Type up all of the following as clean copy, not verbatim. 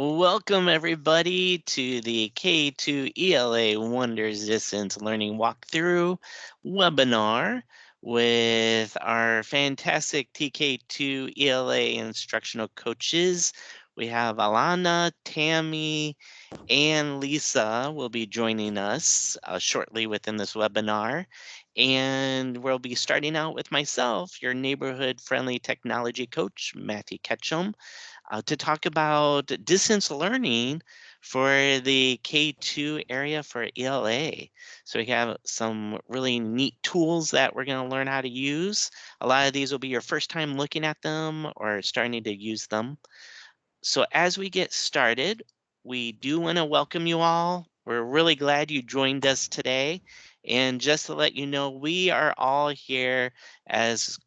Welcome everybody to the K-2 ELA Wonders Distance Learning Walkthrough webinar with our fantastic TK2 ELA instructional coaches. We have Alana, Tammy, and Lisa will be joining us shortly within this webinar. And we'll be starting out with myself, your neighborhood-friendly technology coach, Matthew Ketchum, to talk about distance learning for the K-2 area for ELA. So we have some really neat tools that we're going to learn how to use. A lot of these will be your first time looking at them or starting to use them. So as we get started, we do want to welcome you all. We're really glad you joined us today. And just to let you know, we are all here as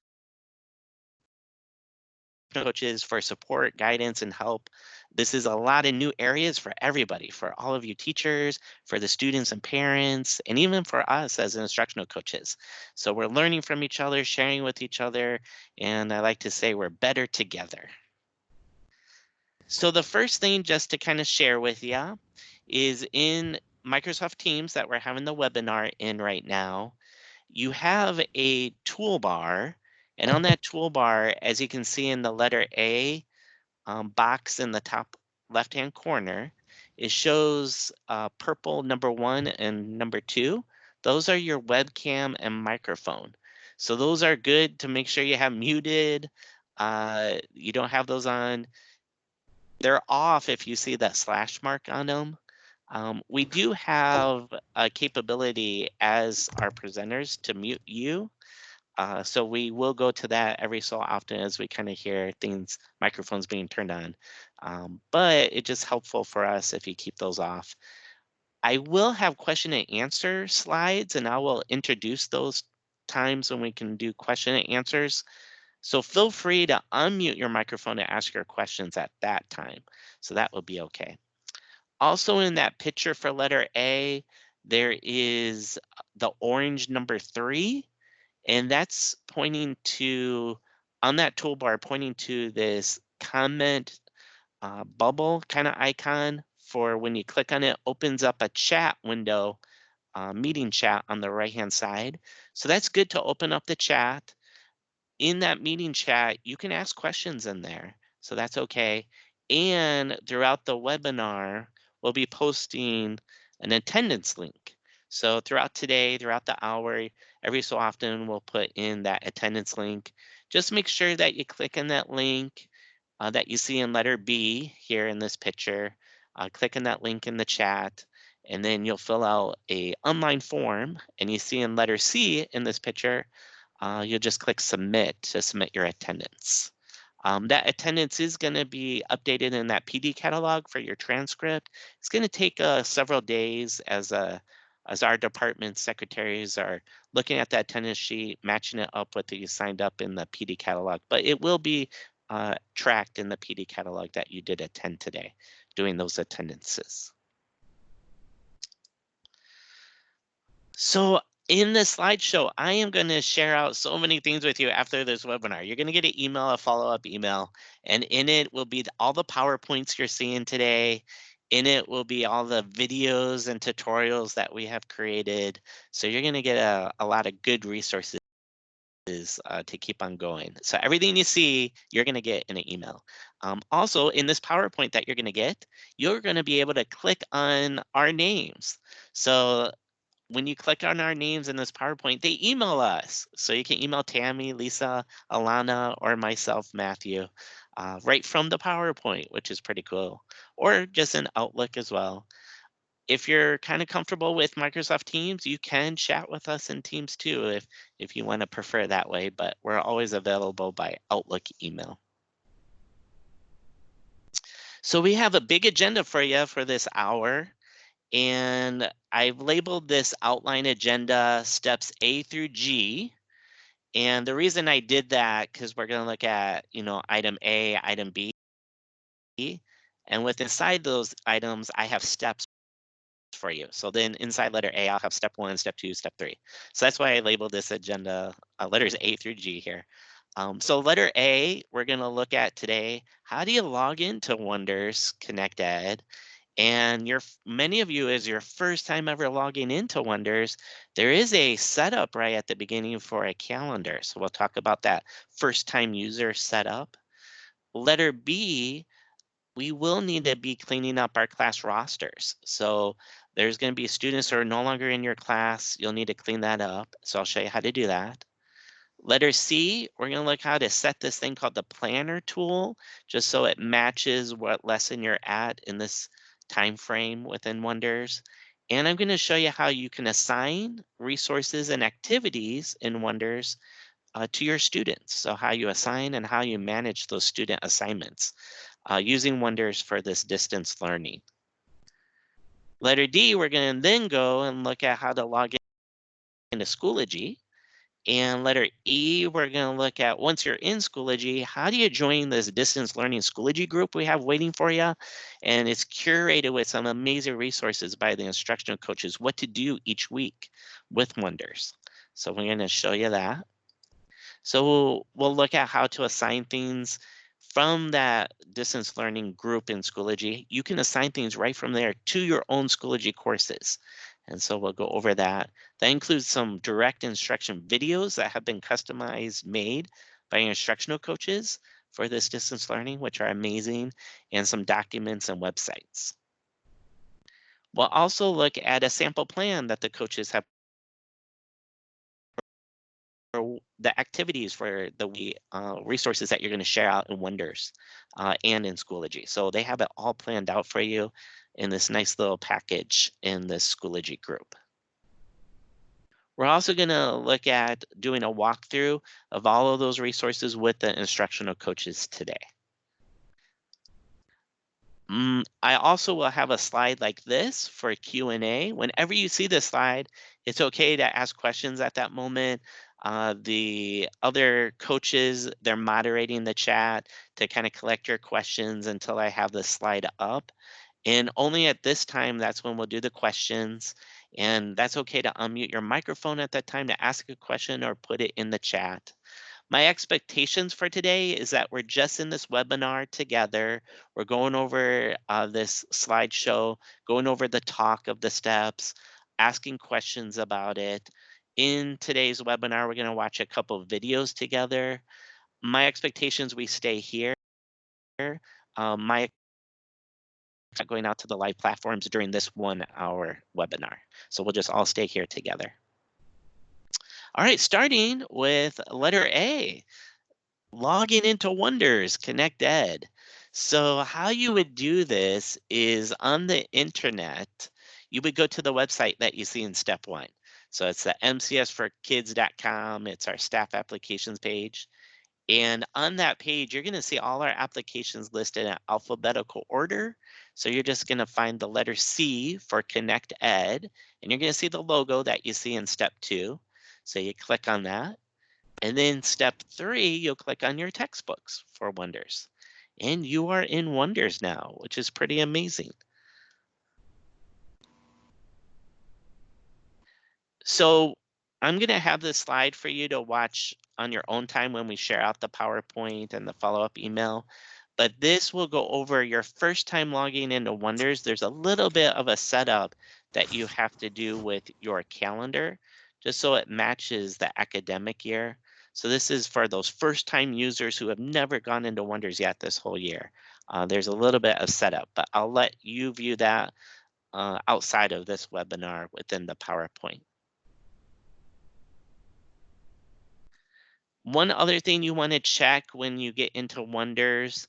coaches for support, guidance, and help. This is a lot of new areas for everybody, for all of you teachers, for the students and parents, and even for us as instructional coaches. So we're learning from each other, sharing with each other, and I like to say we're better together. So the first thing just to kind of share with you is in Microsoft Teams that we're having the webinar in right now, you have a toolbar, and on that toolbar, as you can see in the letter A box in the top left-hand corner, it shows purple number 1 and number 2. Those are your webcam and microphone. So those are good to make sure you have muted. You don't have those on. They're off if you see that slash mark on them. We do have a capability as our presenters to mute you. So we will go to that every so often as we kind of hear things, microphones being turned on. But it's just helpful for us if you keep those off. I will have question and answer slides, and I will introduce those times when we can do question and answers. So feel free to unmute your microphone to ask your questions at that time. So that will be okay. Also in that picture for letter A, there is the orange number 3. And that's pointing to, on that toolbar, pointing to this comment bubble kind of icon for when you click on it, opens up a chat window, meeting chat on the right-hand side. So that's good to open up the chat. In that meeting chat, you can ask questions in there. So that's okay. And throughout the webinar, we'll be posting an attendance link. So throughout today, throughout the hour, every so often we'll put in that attendance link. Just make sure that you click on that link that you see in letter B here in this picture. Click on that link in the chat, and then you'll fill out a online form. And you see in letter C in this picture, you'll just click submit to submit your attendance. That attendance is going to be updated in that PD catalog for your transcript. It's going to take several days as our department secretaries are looking at that attendance sheet, matching it up with you signed up in the PD catalog. But it will be tracked in the PD catalog that you did attend today, doing those attendances. So in this slideshow, I am going to share out so many things with you after this webinar. You're going to get an email, a follow-up email, and in it will be all the PowerPoints you're seeing today. In it will be all the videos and tutorials that we have created. So you're going to get a lot of good resources to keep on going. So everything you see, you're going to get in an email. Also, in this PowerPoint that you're going to get, you're going to be able to click on our names. So when you click on our names in this PowerPoint, they email us. So you can email Tammy, Lisa, Alana, or myself, Matthew, right from the PowerPoint, which is pretty cool, or just in Outlook as well. If you're kind of comfortable with Microsoft Teams, you can chat with us in Teams too, if you want to prefer that way, but we're always available by Outlook email. So we have a big agenda for you for this hour. And I've labeled this outline agenda steps A through G. And the reason I did that, because we're going to look at, item A, item B. And with inside those items, I have steps for you. So then inside letter A, I'll have step 1, step 2, step 3. So that's why I labeled this agenda letters A through G here. So letter A, we're going to look at today. How do you log into Wonders Connect Ed? And many of you, is your first time ever logging into Wonders, there is a setup right at the beginning for a calendar. So we'll talk about that first time user setup. Letter B, we will need to be cleaning up our class rosters. So there's going to be students who are no longer in your class. You'll need to clean that up. So I'll show you how to do that. Letter C, we're going to look how to set this thing called the planner tool, just so it matches what lesson you're at in this time frame within Wonders. And I'm going to show you how you can assign resources and activities in Wonders to your students. So how you assign and how you manage those student assignments using Wonders for this distance learning. Letter D, we're going to then go and look at how to log into Schoology. And letter E, we're going to look at, once you're in Schoology, how do you join this distance learning Schoology group we have waiting for you? And it's curated with some amazing resources by the instructional coaches, what to do each week with Wonders. So we're going to show you that. So we'll look at how to assign things from that distance learning group in Schoology. You can assign things right from there to your own Schoology courses. And so we'll go over that. That includes some direct instruction videos that have been customized, made by instructional coaches for this distance learning, which are amazing, and some documents and websites. We'll also look at a sample plan that the coaches have, or the activities for the resources that you're going to share out in Wonders and in Schoology. So they have it all planned out for you in this nice little package in this Schoology group. We're also going to look at doing a walkthrough of all of those resources with the instructional coaches today. I also will have a slide like this for Q&A. Whenever you see this slide, it's okay to ask questions at that moment. The other coaches, they're moderating the chat to kind of collect your questions until I have the slide up. And only at this time, that's when we'll do the questions. And that's okay to unmute your microphone at that time to ask a question or put it in the chat. My expectations for today is that we're just in this webinar together. We're going over this slideshow, going over the talk of the steps, asking questions about it. In today's webinar, we're going to watch a couple of videos together. My expectations, we stay here. My going out to the live platforms during this 1 hour webinar. So we'll just all stay here together. All right, starting with letter A. Logging into Wonders Connect Ed. So how you would do this is on the internet, you would go to the website that you see in step 1. So it's the mcsforkids.com. It's our staff applications page. And on that page, you're going to see all our applications listed in alphabetical order. So you're just going to find the letter C for Connect Ed, and you're going to see the logo that you see in step 2. So you click on that. And then step 3, you'll click on your textbooks for Wonders. And you are in Wonders now, which is pretty amazing. So I'm going to have this slide for you to watch on your own time when we share out the PowerPoint and the follow-up email. But this will go over your first time logging into Wonders. There's a little bit of a setup that you have to do with your calendar, just so it matches the academic year. So this is for those first time users who have never gone into Wonders yet this whole year. There's a little bit of setup, but I'll let you view that outside of this webinar within the PowerPoint. One other thing you want to check when you get into Wonders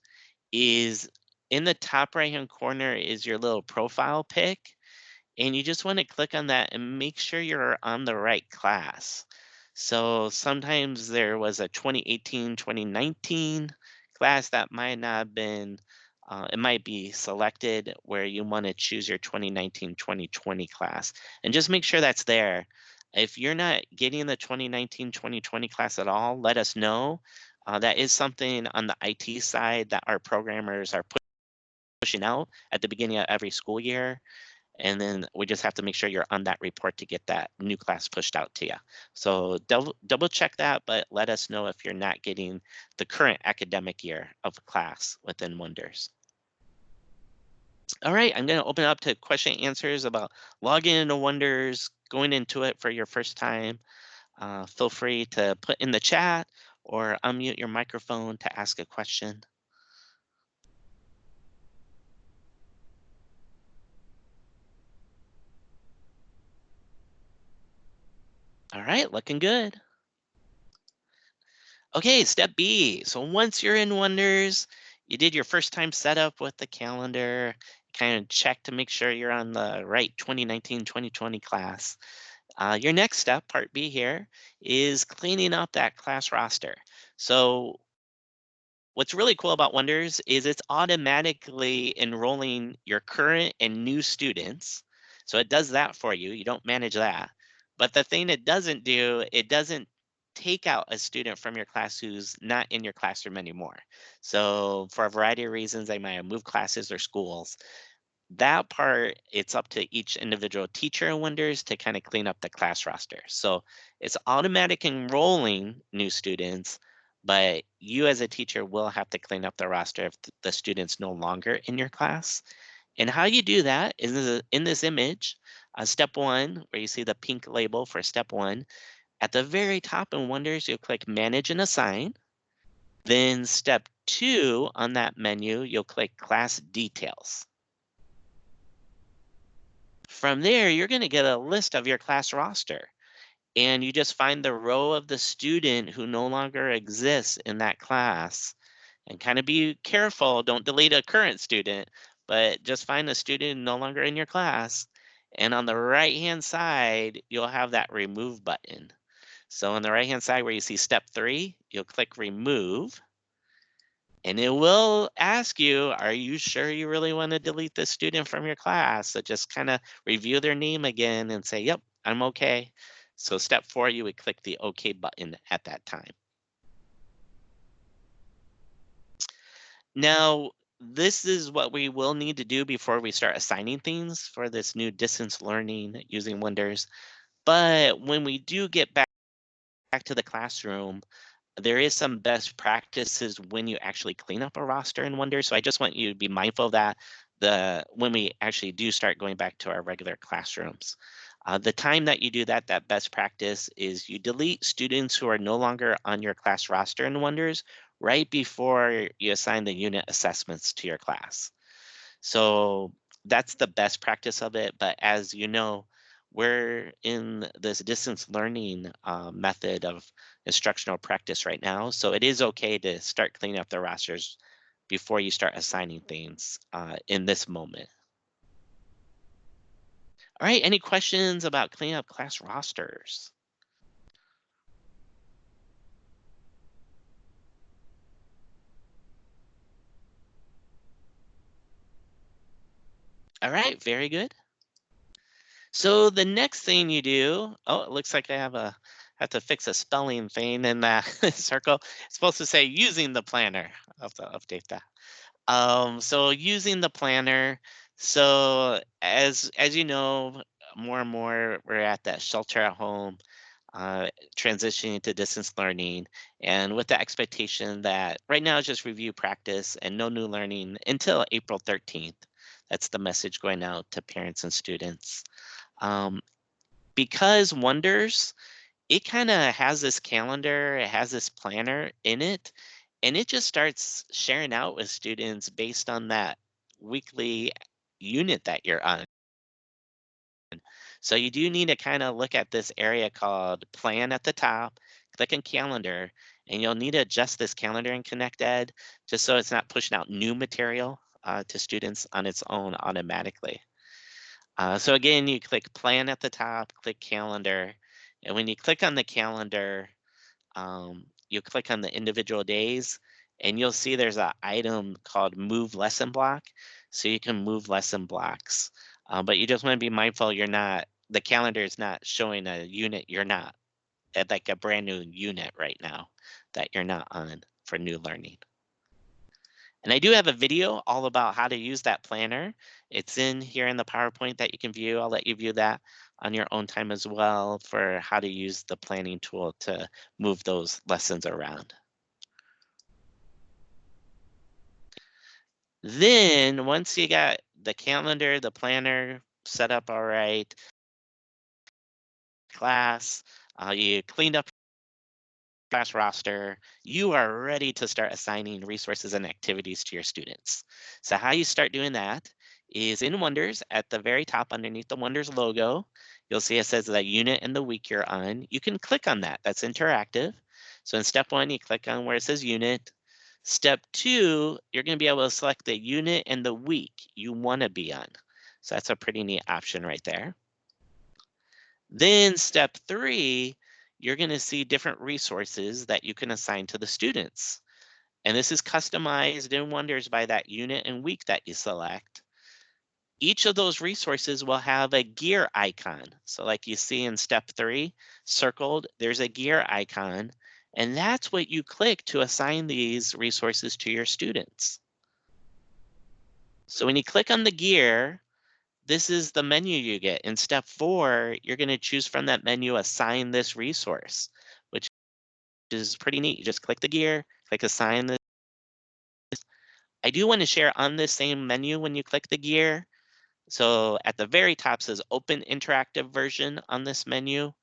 is in the top right hand corner is your little profile pic. And you just want to click on that and make sure you're on the right class. So sometimes there was a 2018, 2019 class that might not have been, it might be selected where you want to choose your 2019, 2020 class. And just make sure that's there. If you're not getting the 2019, 2020 class at all, let us know. That is something on the IT side that our programmers are pushing out at the beginning of every school year. And then we just have to make sure you're on that report to get that new class pushed out to you. So double check that, but let us know if you're not getting the current academic year of class within Wonders. All right, I'm going to open it up to question and answers about logging into Wonders, going into it for your first time. Feel free to put in the chat or unmute your microphone to ask a question. All right, looking good. Okay, step B. So once you're in Wonders, you did your first time setup with the calendar, kind of check to make sure you're on the right 2019-2020 class. Your next step, part B here, is cleaning up that class roster. So what's really cool about Wonders is it's automatically enrolling your current and new students. So it does that for you. You don't manage that. But the thing it doesn't do, it doesn't take out a student from your class who's not in your classroom anymore. So for a variety of reasons, they might have moved classes or schools. That part, it's up to each individual teacher in Wonders to kind of clean up the class roster. So it's automatic enrolling new students, but you as a teacher will have to clean up the roster if the student's no longer in your class. And how you do that is in this image, step one, where you see the pink label for step one. At the very top in Wonders, you'll click Manage and Assign. Then step two on that menu, you'll click Class Details. From there, you're going to get a list of your class roster, and you just find the row of the student who no longer exists in that class. And kind of be careful, don't delete a current student, but just find the student no longer in your class. And on the right hand side, you'll have that remove button. So on the right hand side where you see step three, you'll click remove. And it will ask you, are you sure you really want to delete this student from your class? So just kind of review their name again and say, yep, I'm okay. So step four, you would click the OK button at that time. Now, this is what we will need to do before we start assigning things for this new distance learning using Wonders. But when we do get back to the classroom, there is some best practices when you actually clean up a roster in Wonder. So I just want you to be mindful of that when we actually do start going back to our regular classrooms. The time that you do that, that best practice is you delete students who are no longer on your class roster in Wonders right before you assign the unit assessments to your class. So that's the best practice of it. But as you know, we're in this distance learning method of instructional practice right now. So it is okay to start cleaning up the rosters before you start assigning things in this moment. All right, any questions about cleaning up class rosters? All right, very good. So the next thing you do, oh, it looks like I have to fix a spelling thing in that circle. It's supposed to say using the planner. I'll have to update that. So using the planner. So as you know, more and more we're at that shelter at home, uh, transitioning to distance learning, and with the expectation that right now is just review practice and no new learning until April 13th. That's the message going out to parents and students. Um, because Wonders, it kind of has this calendar, it has this planner in it, and it just starts sharing out with students based on that weekly unit that you're on. So you do need to kind of look at this area called plan at the top, click on calendar, and you'll need to adjust this calendar in Connect Ed just so it's not pushing out new material to students on its own automatically. So again, you click plan at the top, click calendar, and when you click on the calendar, you click on the individual days, and you'll see there's an item called move lesson block. So you can move lesson blocks. But you just want to be mindful the calendar is not showing a unit you're not, like a brand new unit right now that you're not on for new learning. And I do have a video all about how to use that planner. It's in here in the PowerPoint that you can view. I'll let you view that on your own time as well for how to use the planning tool to move those lessons around. Then once you got the calendar, the planner set up all right, class, you cleaned up class roster, you are ready to start assigning resources and activities to your students. So how you start doing that is in Wonders at the very top underneath the Wonders logo, you'll see it says the unit and the week you're on. You can click on that. That's interactive. So in step 1, you click on where it says unit. Step 2, you're going to be able to select the unit and the week you want to be on. So that's a pretty neat option right there. Then step 3, you're going to see different resources that you can assign to the students. And this is customized in Wonders by that unit and week that you select. Each of those resources will have a gear icon. So like you see in step 3, circled, there's a gear icon. And that's what you click to assign these resources to your students. So when you click on the gear, this is the menu you get. In step 4, you're going to choose from that menu, assign this resource, which is pretty neat. You just click the gear, click assign this. I do want to share on this same menu when you click the gear. So at the very top says open interactive version on this menu.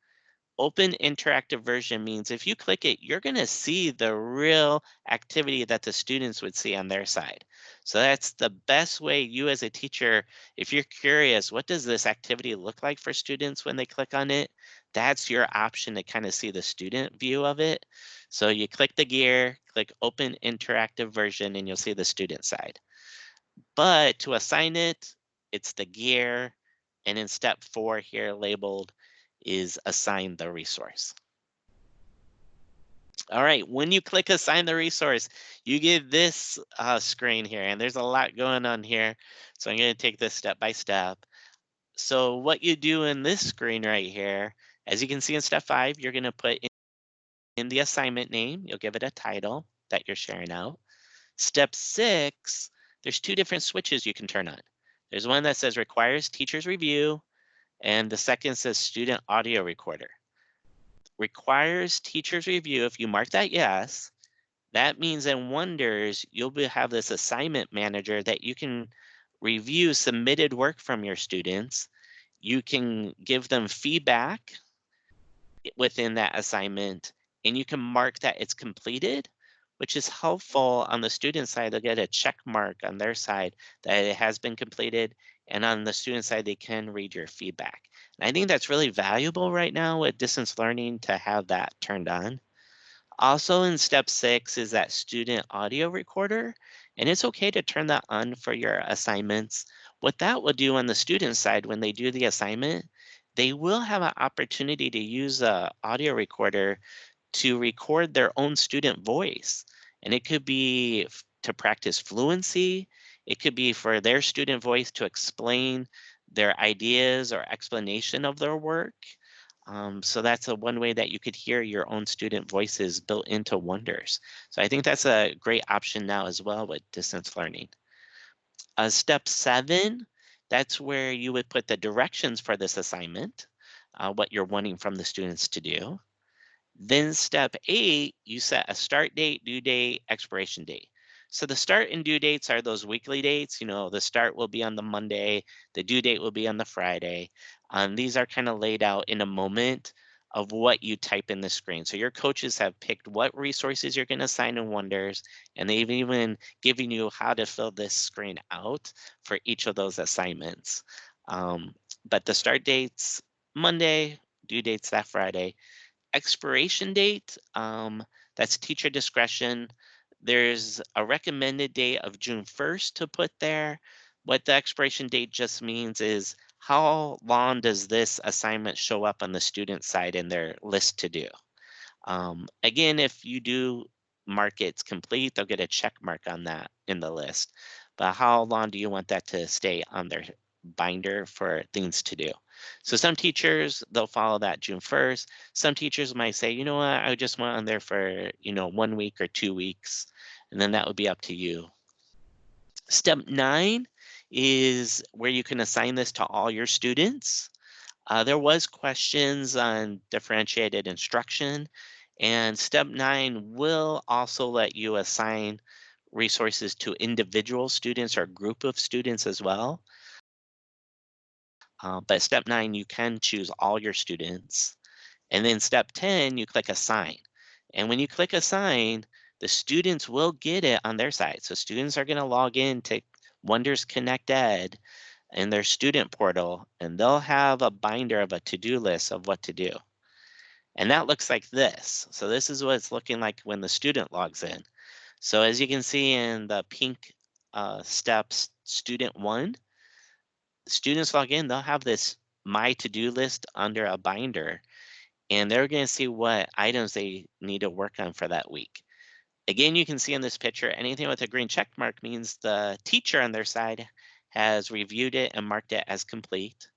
Open interactive version means if you click it, you're going to see the real activity that the students would see on their side. So that's the best way you as a teacher, if you're curious, what does this activity look like for students when they click on it? That's your option to kind of see the student view of it. So you click the gear, click open interactive version, and you'll see the student side. But to assign it, it's the gear. And in step 4 here labeled is assign the resource. All right, when you click assign the resource, you get this screen here, and there's a lot going on here. So I'm going to take this step by step. So what you do in this screen right here, as you can see in step 5, you're going to put in the assignment name. You'll give it a title that you're sharing out. Step 6, there's 2 different switches you can turn on. There's one that says requires teacher's review, and the second says student audio recorder. Requires teacher's review. If you mark that yes, that means in Wonders, have this assignment manager that you can review submitted work from your students. You can give them feedback within that assignment, and you can mark that it's completed, which is helpful on the student side. They'll get a check mark on their side that it has been completed, and on the student side, they can read your feedback. And I think that's really valuable right now with distance learning to have that turned on. Also in step 6 is that student audio recorder, and it's okay to turn that on for your assignments. What that will do on the student side when they do the assignment, they will have an opportunity to use a audio recorder to record their own student voice. And it could be to practice fluency. It could be for their student voice to explain their ideas or explanation of their work. So that's one way that you could hear your own student voices built into Wonders. So I think that's a great option now as well with distance learning. Step 7, that's where you would put the directions for this assignment, what you're wanting from the students to do. Then step 8, you set a start date, due date, expiration date. So the start and due dates are those weekly dates. You know, the start will be on the Monday, the due date will be on the Friday. These are kind of laid out in a moment of what you type in the screen. So your coaches have picked what resources you're going to assign in Wonders, and they've even given you how to fill this screen out for each of those assignments. But the start date's Monday, due date's that Friday. Expiration date, that's teacher discretion. There's a recommended date of June 1st to put there. What the expiration date just means is how long does this assignment show up on the student side in their list to do? Again, if you do mark it's complete, they'll get a check mark on that in the list. But how long do you want that to stay on their binder for things to do? So some teachers, they'll follow that June 1st. Some teachers might say, you know what, I just want on there for, 1 week or 2 weeks. And then that would be up to you. Step 9 is where you can assign this to all your students. There was questions on differentiated instruction, and step 9 will also let you assign resources to individual students or group of students as well. But step 9, you can choose all your students. And then step 10, you click assign. And when you click assign, the students will get it on their side. So students are going to log in to Wonders Connect Ed in their student portal, and they'll have a binder of a to-do list of what to do. And that looks like this. So this is what it's looking like when the student logs in. So as you can see in the pink steps, student 1, students log in, they'll have this My To-Do list under a binder, and they're going to see what items they need to work on for that week. Again, you can see in this picture, anything with a green check mark means the teacher on their side has reviewed it and marked it as complete.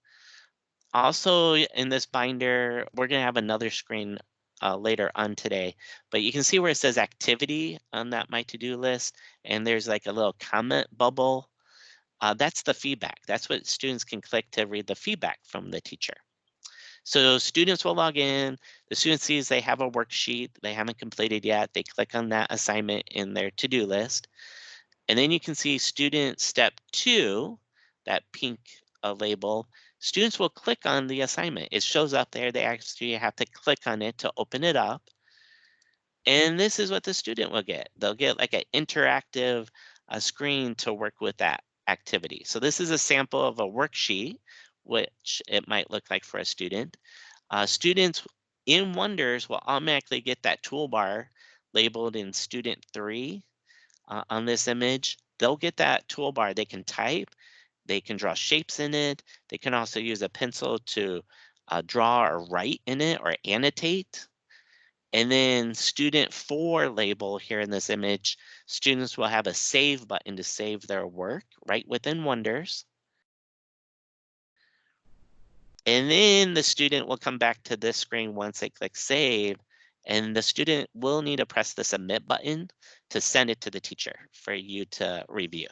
Also, in this binder, we're going to have another screen later on today, but you can see where it says activity on that My To-Do list, and there's like a little comment bubble. That's the feedback. That's what students can click to read the feedback from the teacher. So students will log in. The student sees they have a worksheet they haven't completed yet. They click on that assignment in their to-do list. And then you can see student step 2, that pink label. Students will click on the assignment. It shows up there. They actually have to click on it to open it up. And this is what the student will get. They'll get like an interactive screen to work with that activity. So this is a sample of a worksheet, which it might look like for a student. Students in Wonders will automatically get that toolbar labeled in student 3 on this image. They'll get that toolbar. They can type, they can draw shapes in it. They can also use a pencil to draw or write in it or annotate. And then student 4 label here in this image, students will have a save button to save their work right within Wonders. And then the student will come back to this screen once they click save, and the student will need to press the submit button to send it to the teacher for you to review.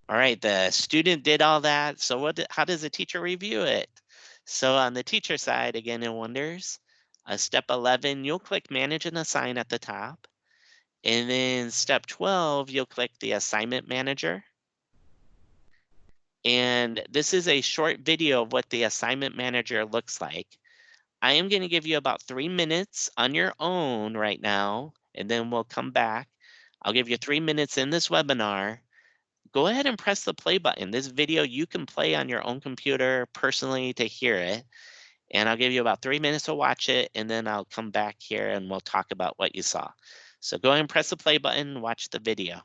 All right, the student did all that. So how does the teacher review it? So on the teacher side, again in Wonders, step 11, you'll click manage and assign at the top. And then step 12, you'll click the assignment manager. And this is a short video of what the assignment manager looks like. I am going to give you about 3 minutes on your own right now, and then we'll come back. I'll give you 3 minutes in this webinar. Go ahead and press the play button. This video you can play on your own computer personally to hear it. And I'll give you about 3 minutes to watch it, and then I'll come back here and we'll talk about what you saw. So go ahead and press the play button, watch the video.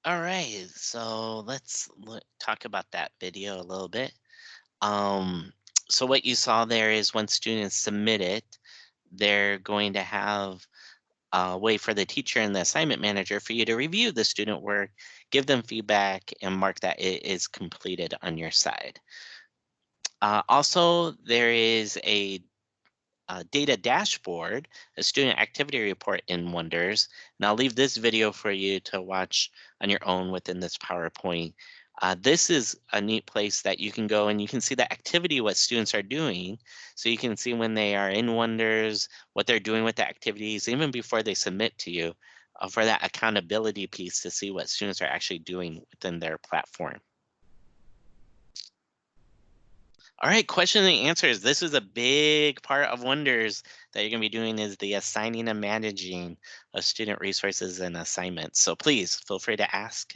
All right, so let's talk about that video a little bit. So what you saw there is when students submit it, they're going to have a way for the teacher and the assignment manager for you to review the student work, give them feedback, and mark that it is completed on your side. Also, there is a data dashboard, a student activity report in Wonders. And I'll leave this video for you to watch on your own within this PowerPoint. This is a neat place that you can go and you can see the activity, what students are doing. So you can see when they are in Wonders, what they're doing with the activities, even before they submit to you, for that accountability piece to see what students are actually doing within their platform. All right, question and answers. This is a big part of Wonders that you're going to be doing is the assigning and managing of student resources and assignments. So please feel free to ask.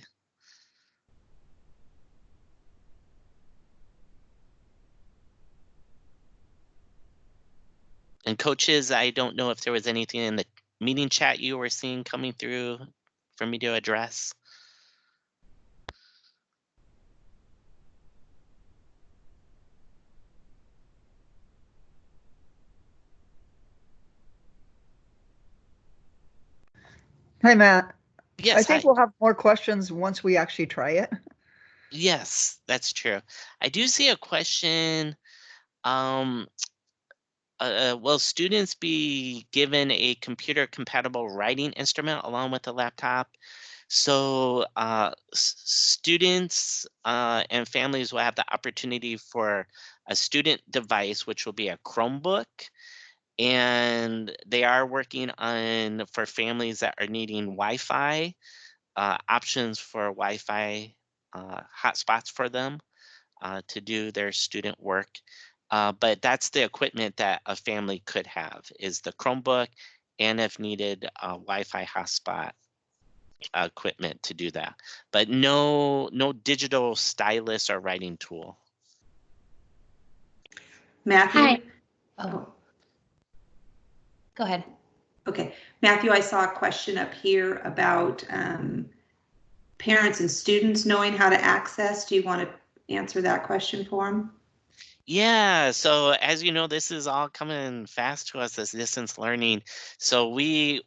And coaches, I don't know if there was anything in the meeting chat you were seeing coming through for me to address. Hi, Matt. I Yes, think hi. we'll have more questions once we actually try it. Yes, that's true. I do see a question. Um, will students be given a computer compatible writing instrument along with the laptop? So students and families will have the opportunity for a student device, which will be a Chromebook. And they are working on, for families that are needing Wi-Fi, options for Wi-Fi hotspots for them to do their student work. But that's the equipment that a family could have is the Chromebook, and if needed, a Wi-Fi hotspot equipment to do that. But no digital stylus or writing tool. Matthew? Hi. Oh, go ahead. Okay. Matthew, I saw a question up here about parents and students knowing how to access. Do you want to answer that question for them? Yeah, so as you know, this is all coming fast to us, this distance learning. So we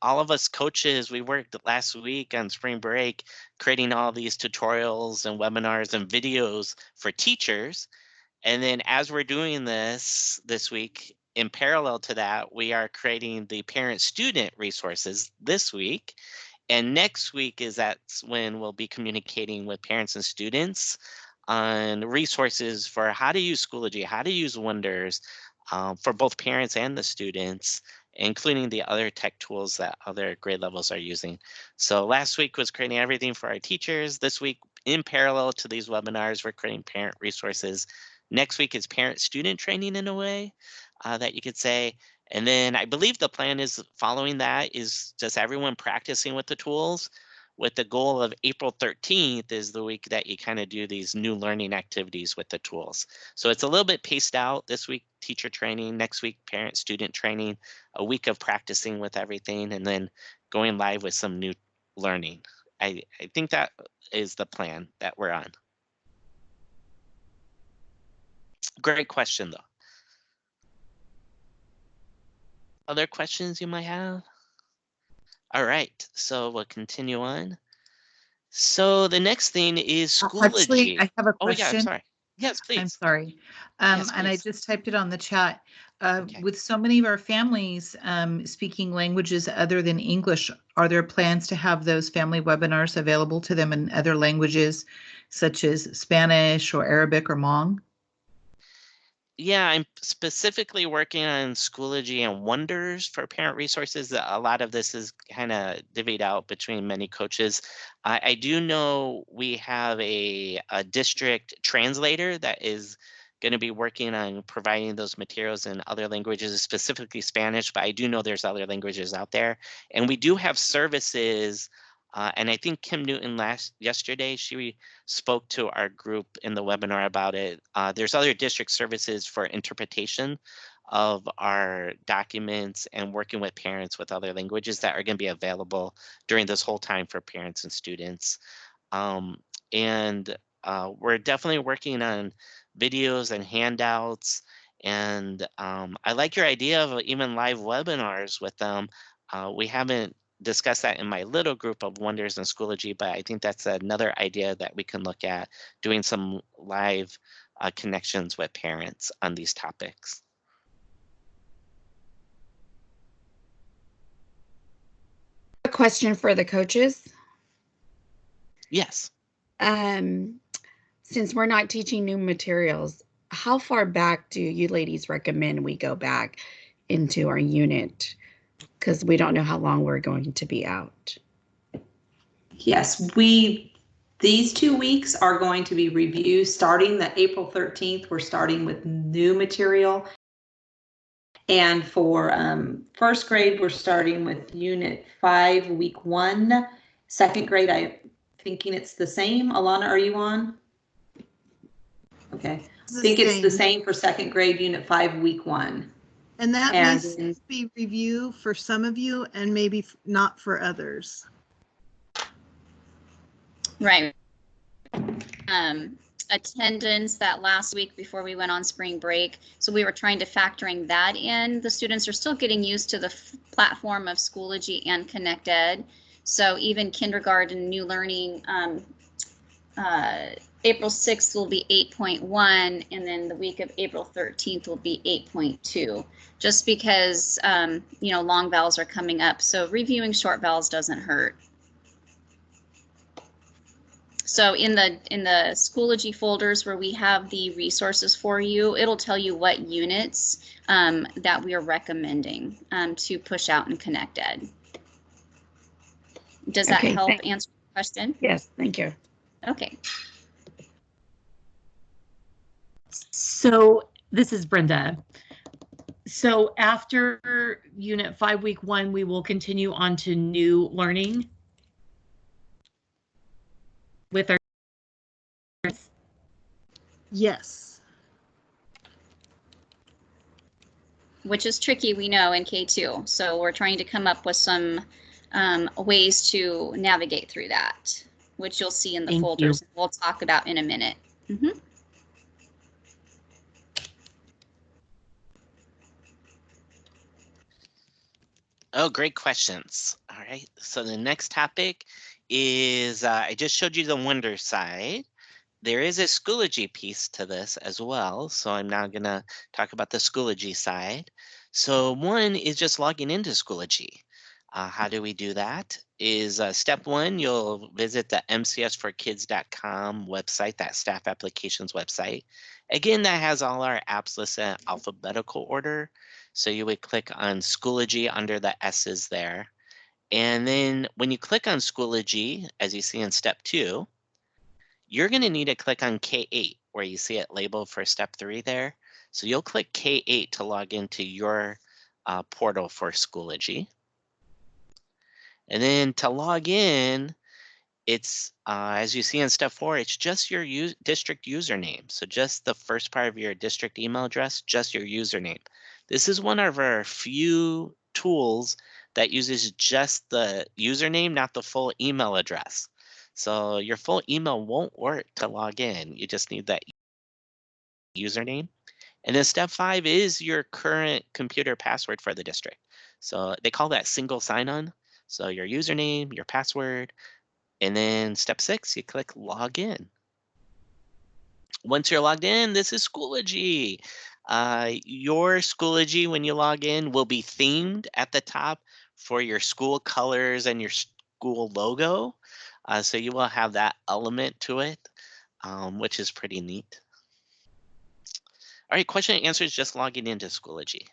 all of us coaches, we worked last week on spring break creating all these tutorials and webinars and videos for teachers. And then as we're doing this week, in parallel to that, we are creating the parent student resources this week. And next week is that's when we'll be communicating with parents and students on resources for how to use Schoology, how to use Wonders for both parents and the students, including the other tech tools that other grade levels are using. So last week was creating everything for our teachers. This week, in parallel to these webinars, we're creating parent resources. Next week is parent student training in a way that you could say. And then I believe the plan is following that is just everyone practicing with the tools with the goal of April 13th is the week that you kind of do these new learning activities with the tools. So it's a little bit paced out this week, teacher training, next week, parent student training, a week of practicing with everything, and then going live with some new learning. I think that is the plan that we're on. Great question, though. Other questions you might have? All right, so we'll continue on. So the next thing is Actually, Schoology. I have a Oh yeah, I'm question. sorry. Yes, I'm please. sorry. Yes, And I please. just typed it on the chat. Okay. With so many of our families speaking languages other than English, are there plans to have those family webinars available to them in other languages, such as Spanish or Arabic or Hmong? Yeah, I'm specifically working on Schoology and Wonders for parent resources. A lot of this is kind of divvied out between many coaches. I do know we have a district translator that is going to be working on providing those materials in other languages, specifically Spanish, but I do know there's other languages out there. And we do have services. And I think Kim Newton yesterday, she spoke to our group in the webinar about it. There's other district services for interpretation of our documents and working with parents with other languages that are going to be available during this whole time for parents and students. Um, and we're definitely working on videos and handouts. And I like your idea of even live webinars with them. We haven't discussed that in my little group of Wonders in Schoology, but I think that's another idea that we can look at, doing some live connections with parents on these topics. A question for the coaches. Yes. Since we're not teaching new materials, how far back do you ladies recommend we go back into our unit? Because we don't know how long we're going to be out. Yes, these 2 weeks are going to be reviews starting the April 13th. We're starting with new material. And for first grade, we're starting with Unit 5, Week 1. Second grade, I'm thinking it's the same. Alana, are you on? Okay. I think it's the same for second grade, Unit 5, Week 1. And that may be review for some of you and maybe not for others. Right. Attendance that last week before we went on spring break. So we were trying to factoring that in. The students are still getting used to the platform of Schoology and ConnectEd. So even kindergarten, new learning, April 6th will be 8.1, and then the week of April 13th will be 8.2, just because, you know, long vowels are coming up. So reviewing short vowels doesn't hurt. So in the Schoology folders where we have the resources for you, it'll tell you what units that we are recommending to push out in ConnectEd. Does that help answer the question? Yes, thank you. Okay. So this is Brenda. So after Unit 5, Week 1, we will continue on to new learning with our. Yes. Which is tricky, we know, in K-2. So we're trying to come up with some ways to navigate through that, which you'll see in the folders. We'll talk about in a minute. Mm-hmm. Oh, great questions. All right. So the next topic is I just showed you the Wonder side. There is a Schoology piece to this as well. So I'm now going to talk about the Schoology side. So one is just logging into Schoology. How do we do that? Is step one, you'll visit the mcsforkids.com website, that staff applications website. Again, that has all our apps listed in alphabetical order. So you would click on Schoology under the S's there. And then when you click on Schoology, as you see in step 2, you're going to need to click on K8 where you see it labeled for step 3 there. So you'll click K8 to log into your portal for Schoology. And then to log in, it's as you see in step 4, it's just your district username. So just the first part of your district email address, just your username. This is one of our few tools that uses just the username, not the full email address. So your full email won't work to log in. You just need that username. And then step 5 is your current computer password for the district. So they call that single sign-on. So your username, your password, and then step 6, you click login. Once you're logged in, this is Schoology. Your Schoology, when you log in, will be themed at the top for your school colors and your school logo. So you will have that element to it, which is pretty neat. All right, question and answer is just logging into Schoology.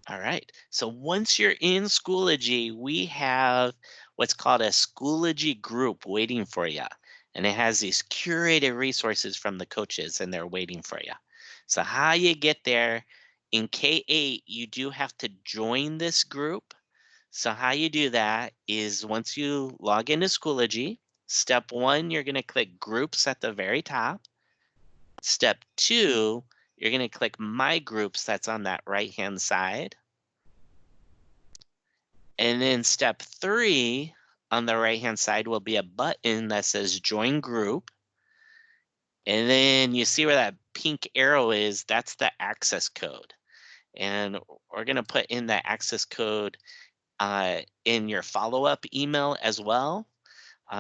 All right, so once you're in Schoology, we have what's called a Schoology group waiting for you. And it has these curated resources from the coaches and they're waiting for you. So how you get there, in K8, you do have to join this group. So how you do that is once you log into Schoology, Step 1, you're going to click Groups at the very top. Step 2, you're going to click My Groups that's on that right-hand side. And then step 3 on the right-hand side will be a button that says Join Group. And then you see where that pink arrow is, that's the access code. And we're going to put in the access code in your follow-up email as well.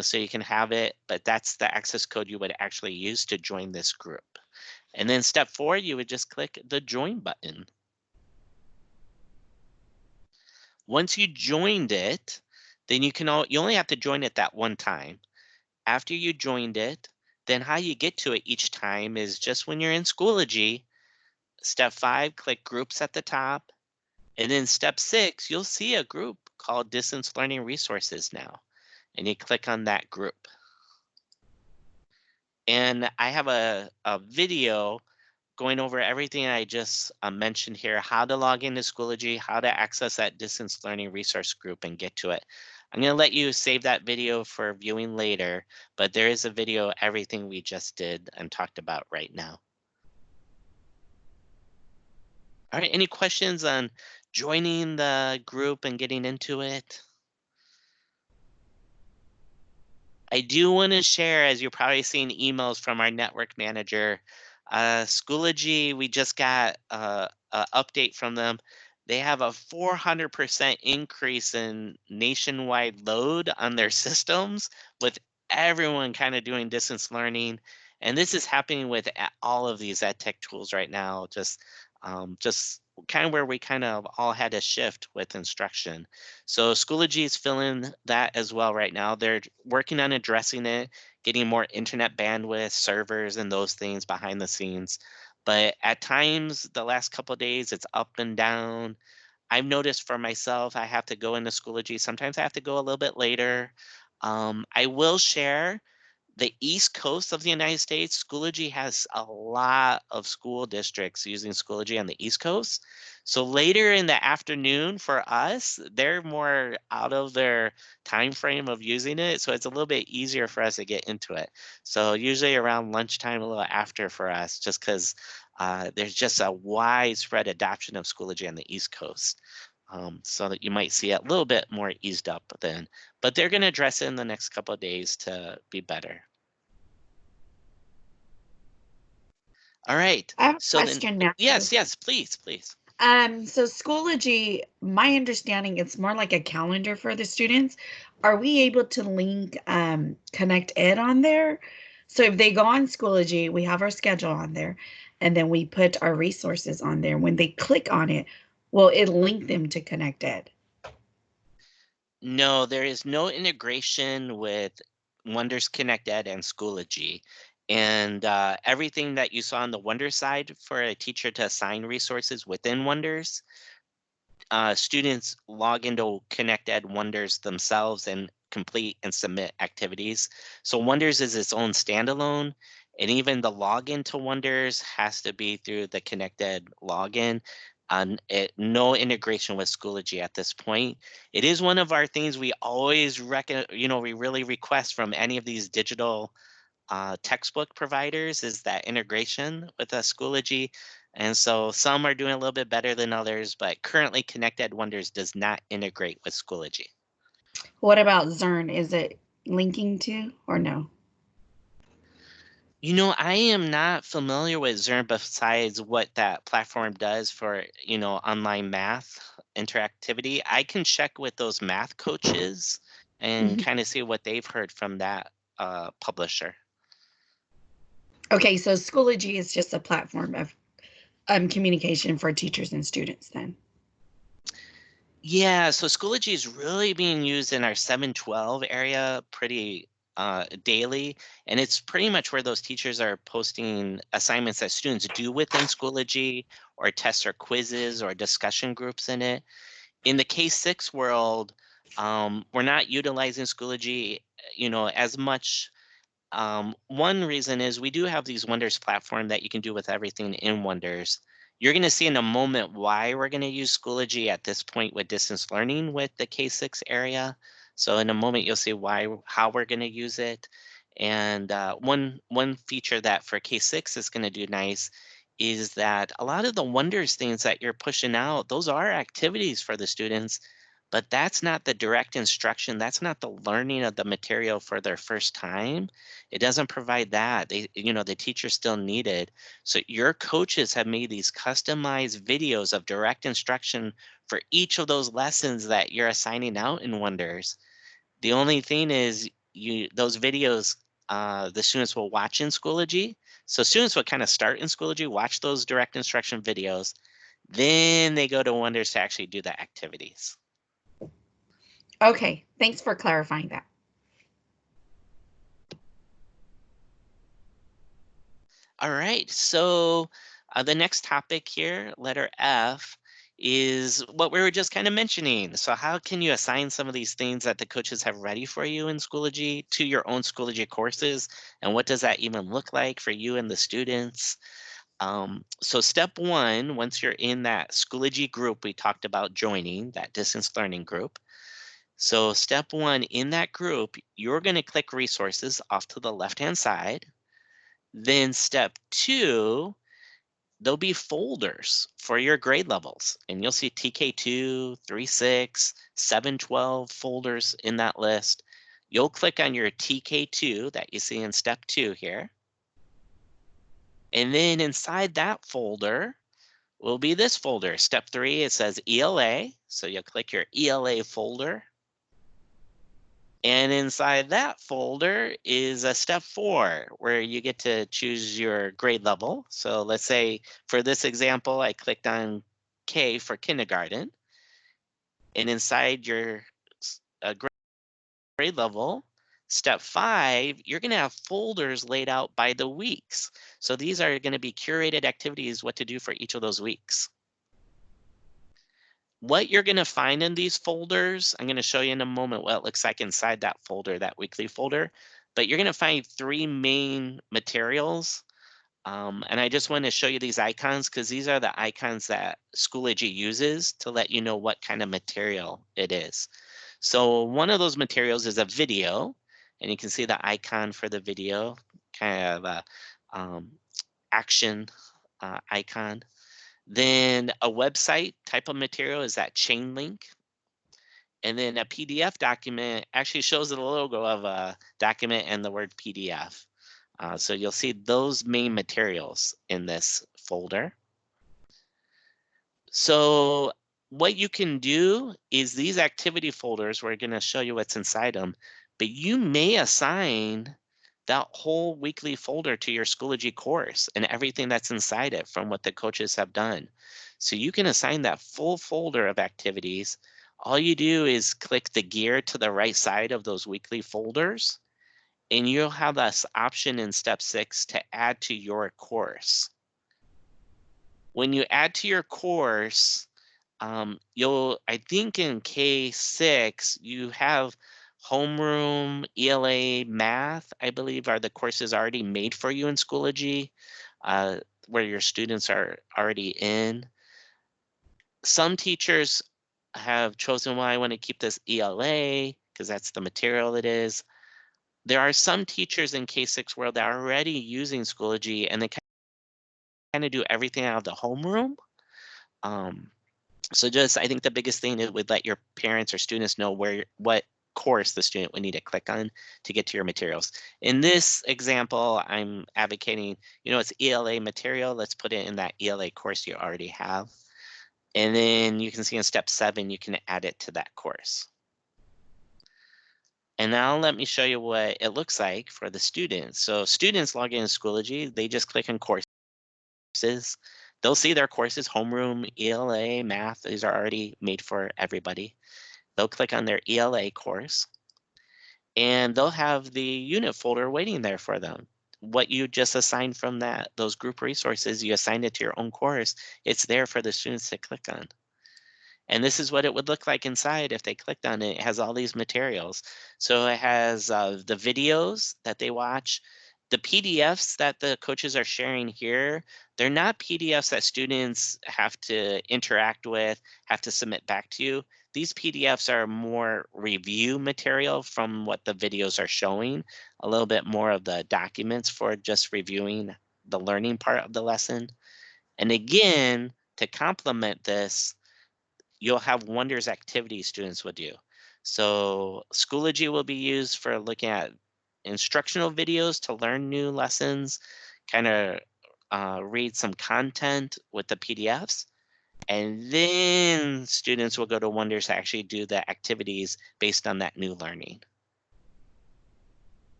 So you can have it, but that's the access code you would actually use to join this group. And then step 4, you would just click the Join button. Once you joined it, then you only have to join it that one time. After you joined it, then how you get to it each time is just when you're in Schoology, step 5, click Groups at the top. And then step 6, you'll see a group called Distance Learning Resources now. And you click on that group. And I have a video going over everything I just mentioned here, how to log into Schoology, how to access that distance learning resource group and get to it. I'm going to let you save that video for viewing later, but there is a video of everything we just did and talked about right now. All right, any questions on joining the group and getting into it? I do want to share, as you're probably seeing emails from our network manager, Schoology, we just got an update from them. They have a 400% increase in nationwide load on their systems with everyone kind of doing distance learning. And this is happening with all of these ed tech tools right now, just kind of where we kind of all had a shift with instruction. So Schoology is filling that as well right now. They're working on addressing it, getting more internet bandwidth, servers, and those things behind the scenes. But at times, the last couple of days, it's up and down. I've noticed for myself, I have to go into Schoology. Sometimes I have to go a little bit later. I will share the East Coast of the United States, Schoology has a lot of school districts using Schoology on the East Coast. So later in the afternoon for us, they're more out of their time frame of using it. So it's a little bit easier for us to get into it. So usually around lunchtime, a little after for us, just because there's just a widespread adoption of Schoology on the East Coast. So that you might see it a little bit more eased up then. But they're going to address it in the next couple of days to be better. All right. I have a So question now. yes, please. So Schoology, my understanding, it's more like a calendar for the students. Are we able to link Connect Ed on there? So if they go on Schoology, we have our schedule on there, and then we put our resources on there. When they click on it, will it link them to Connect Ed? No, there is no integration with Wonders Connect Ed and Schoology. And everything that you saw on the Wonders side for a teacher to assign resources within Wonders, students log into Connect Ed Wonders themselves and complete and submit activities. So Wonders is its own standalone, and even the login to Wonders has to be through the Connect Ed login. No integration with Schoology at this point. It is one of our things we always we really request from any of these digital textbook providers is that integration with Schoology. And so some are doing a little bit better than others, but currently Connect Ed Wonders does not integrate with Schoology. What about Zern? Is it linking to or no? I am not familiar with Zern besides what that platform does for, online math interactivity. I can check with those math coaches and kind of see what they've heard from that publisher. Okay, so Schoology is just a platform of communication for teachers and students then. Yeah, so Schoology is really being used in our 712 area pretty daily, and it's pretty much where those teachers are posting assignments that students do within Schoology, or tests or quizzes or discussion groups in it. In the K-6 world, we're not utilizing Schoology, as much. One reason is we do have these Wonders platform that you can do with everything in Wonders. You're going to see in a moment why we're going to use Schoology at this point with distance learning with the K-6 area. So in a moment, you'll see how we're going to use it. And one feature that for K6 is going to do nice is that a lot of the wonders things that you're pushing out, those are activities for the students, but that's not the direct instruction. That's not the learning of the material for their first time. It doesn't provide that. The teachers still need it. So your coaches have made these customized videos of direct instruction for each of those lessons that you're assigning out in Wonders. The only thing is those videos the students will watch in Schoology. So students will kind of start in Schoology, watch those direct instruction videos, then they go to Wonders to actually do the activities. Okay, thanks for clarifying that. All right, so the next topic here, letter F, is what we were just kind of mentioning. So how can you assign some of these things that the coaches have ready for you in Schoology to your own Schoology courses? And what does that even look like for you and the students? So step one, once you're in that Schoology group we talked about joining, that distance learning group. So step one, in that group, you're going to click resources off to the left-hand side. Then step two, there'll be folders for your grade levels, and you'll see TK2, 3-6, 7-12 folders in that list. You'll click on your TK2 that you see in step two here. And then inside that folder will be this folder. Step three, it says ELA. So you'll click your ELA folder. And inside that folder is a step four where you get to choose your grade level. So let's say for this example, I clicked on K for kindergarten. And inside your grade level, step five, you're going to have folders laid out by the weeks. So these are going to be curated activities, what to do for each of those weeks. What you're going to find in these folders, I'm going to show you in a moment what it looks like inside that folder, that weekly folder. But you're going to find three main materials. And I just want to show you these icons because these are the icons that Schoology uses to let you know what kind of material it is. So one of those materials is a video, and you can see the icon for the video, kind of a action icon. Then a website type of material is that chain link. And then a PDF document actually shows the logo of a document and the word PDF. So you'll see those main materials in this folder. So what you can do is these activity folders, we're going to show you what's inside them, but you may assign that whole weekly folder to your Schoology course and everything that's inside it from what the coaches have done. So you can assign that full folder of activities. All you do is click the gear to the right side of those weekly folders, and you'll have this option in step 6 to add to your course. When you add to your course, I think in K6, you have homeroom, ELA, math, I believe are the courses already made for you in Schoology, where your students are already in. Some teachers have chosen, well, I want to keep this ELA because that's the material it is. There are some teachers in K6 world that are already using Schoology and they kind of do everything out of the homeroom. So I think the biggest thing is would let your parents or students know what course the student would need to click on to get to your materials. In this example, I'm advocating, it's ELA material. Let's put it in that ELA course you already have. And then you can see in step 7, you can add it to that course. And now let me show you what it looks like for the students. So students log in Schoology, they just click on courses. They'll see their courses, homeroom, ELA, math. These are already made for everybody. They'll click on their ELA course and they'll have the unit folder waiting there for them. What you just assigned from those group resources, you assigned it to your own course. It's there for the students to click on. And this is what it would look like inside if they clicked on it. It has all these materials. So it has the videos that they watch. The PDFs that the coaches are sharing here, they're not PDFs that students have to interact with, have to submit back to you. These PDFs are more review material from what the videos are showing, a little bit more of the documents for just reviewing the learning part of the lesson. And again, to complement this, you'll have Wonders activities students will do. So Schoology will be used for looking at instructional videos to learn new lessons, kind of read some content with the PDFs. And then students will go to Wonders to actually do the activities based on that new learning.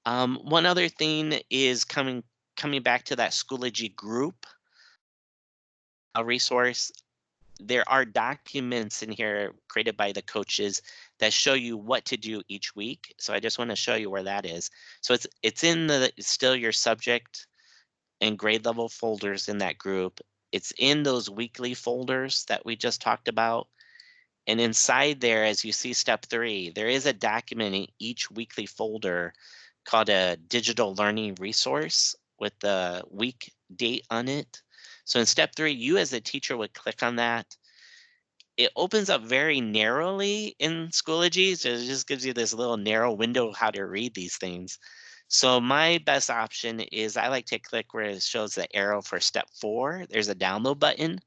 One other thing is coming back to that Schoology group a resource. There are documents in here created by the coaches that show you what to do each week. So I just want to show you where that is. So it's in it's still your subject and grade level folders in that group. It's in those weekly folders that we just talked about. And inside there, as you see step 3, there is a document in each weekly folder called a digital learning resource with the week date on it. So in step 3, you as a teacher would click on that. It opens up very narrowly in Schoology, so it just gives you this little narrow window of how to read these things. So my best option is I like to click where it shows the arrow for step 4. There's a download button.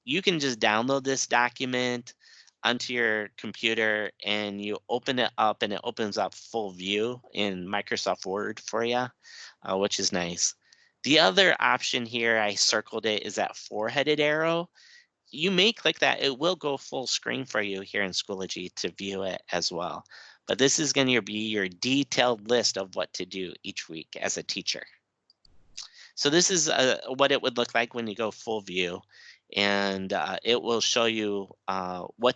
You can just download this document onto your computer and you open it up and it opens up full view in Microsoft Word for you, which is nice. The other option here, I circled it, is that 4-headed arrow. You may click that. It will go full screen for you here in Schoology to view it as well. But this is going to be your detailed list of what to do each week as a teacher. So this is what it would look like when you go full view. And it will show you what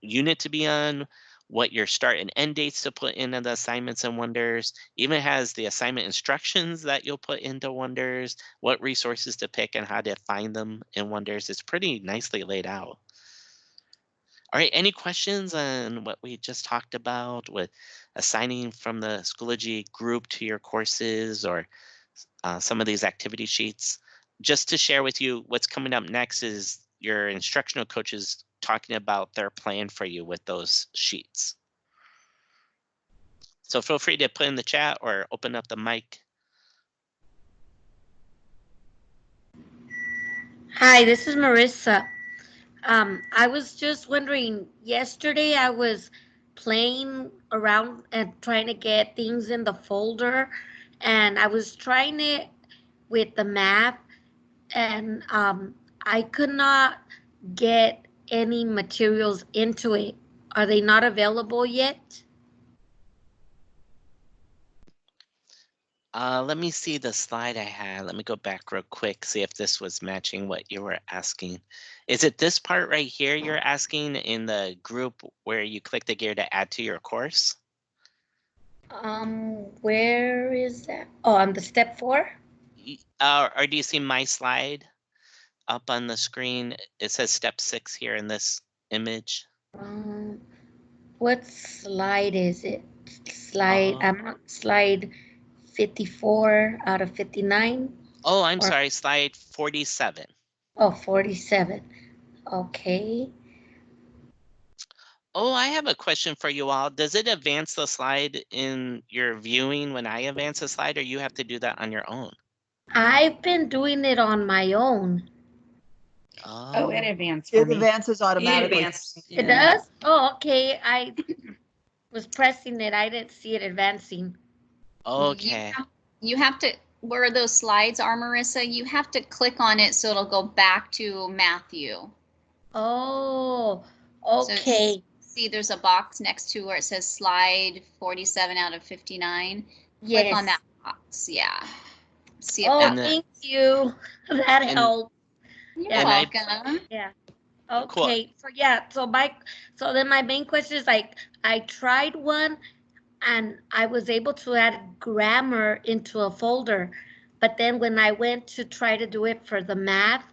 unit to be on, what your start and end dates to put into the assignments and Wonders. Even has the assignment instructions that you'll put into Wonders, what resources to pick and how to find them in Wonders. It's pretty nicely laid out. All right, any questions on what we just talked about with assigning from the Schoology group to your courses or some of these activity sheets? Just to share with you, what's coming up next is your instructional coaches talking about their plan for you with those sheets. So feel free to put in the chat or open up the mic. Hi, this is Marissa. I was just wondering, yesterday I was playing around and trying to get things in the folder, and I was trying it with the math, and I could not get any materials into it. Are they not available yet? Let me see the slide I had. Let me go back real quick, see if this was matching what you were asking. Is it this part right here you're asking in the group where you click the gear to add to your course? Where is that? Oh, on the step 4? Or do you see my slide up on the screen? It says step 6 here in this image. What slide is it? I'm on slide 54 out of 59. Oh, I'm sorry, slide 47. Oh, 47. Okay. Oh, I have a question for you all. Does it advance the slide in your viewing when I advance a slide, or you have to do that on your own? I've been doing it on my own. Oh, it advanced for It me. advances automatically. It does? Oh, okay. I was pressing it. I didn't see it advancing. Okay. You have to, where those slides are, Marissa, you have to click on it so it'll go back to Matthew. Oh, okay. So see, there's a box next to where it says slide 47 out of 59. Yes. Click on that box. Yeah. See if thank you. That helped. You're welcome. Yeah. Cool. Okay. So then my main question is, like, I tried one and I was able to add grammar into a folder, but then when I went to try to do it for the math,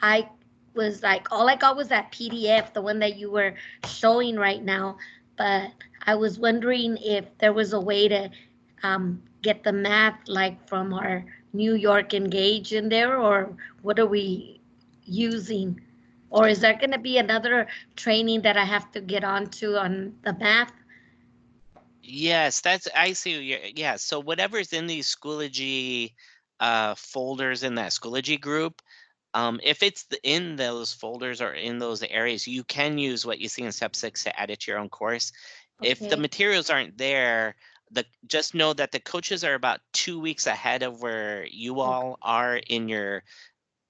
I was like, all I got was that PDF, the one that you were showing right now. But I was wondering if there was a way to get the math, like from our New York Engage in there, or what are we using? Or is there going to be another training that I have to get onto on the math? Yes, I see. Yeah, so whatever's in these Schoology folders in that Schoology group, if it's in those folders or in those areas, you can use what you see in step 6 to add it to your own course. If the Okay. materials aren't there, just know that the coaches are about 2 weeks ahead of where you all are in your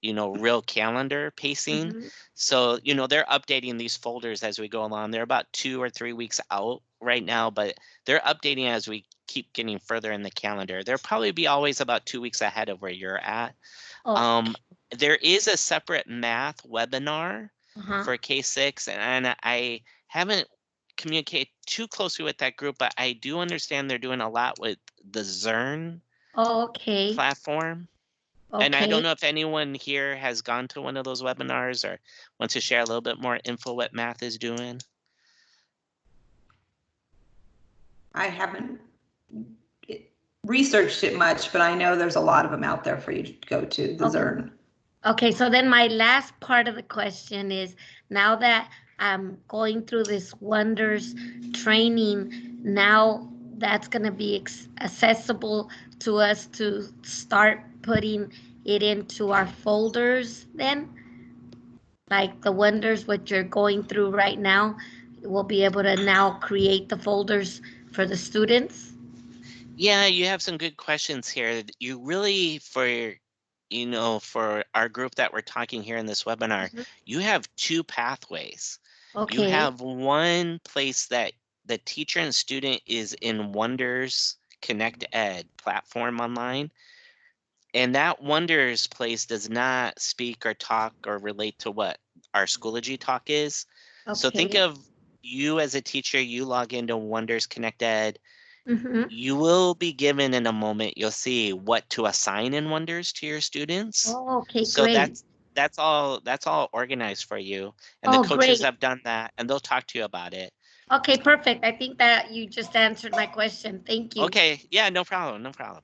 real calendar pacing. Mhm. So, they're updating these folders as we go along. They're about 2 or 3 weeks out right now, but they're updating as we keep getting further in the calendar. They'll probably be always about 2 weeks ahead of where you're at. Oh, There is a separate math webinar uh-huh. for K6, and I haven't communicated too closely with that group, but I do understand they're doing a lot with the Zern Oh, okay. platform. And I Okay. don't know if anyone here has gone to one of those webinars or wants to share a little bit more info what math is doing. I haven't researched it much, but I know there's a lot of them out there for you to go to, the Okay. Zern. Okay, so then my last part of the question is, now that I'm going through this Wonders training, now that's going to be accessible to us to start putting it into our folders then? Like the Wonders, what you're going through right now, we'll be able to now create the folders for the students? Yeah, you have some good questions here. You really, for our group that we're talking here in this webinar, Mhm. you have two pathways. You Okay. have one place that the teacher and student is in Wonders Connect Ed platform online. And that Wonders place does not speak or talk or relate to what our Schoology talk is. So think Okay. of you as a teacher, you log into Wonders Connect Ed. Mm-hmm. You will be given in a moment, you'll see what to assign in Wonders to your students. Oh, okay, So great. that's all organized for you. And the Oh, coaches great. have done that and they'll talk to you about it. Okay, perfect. I think that you just answered my question. Thank you. Okay, yeah, no problem, no problem.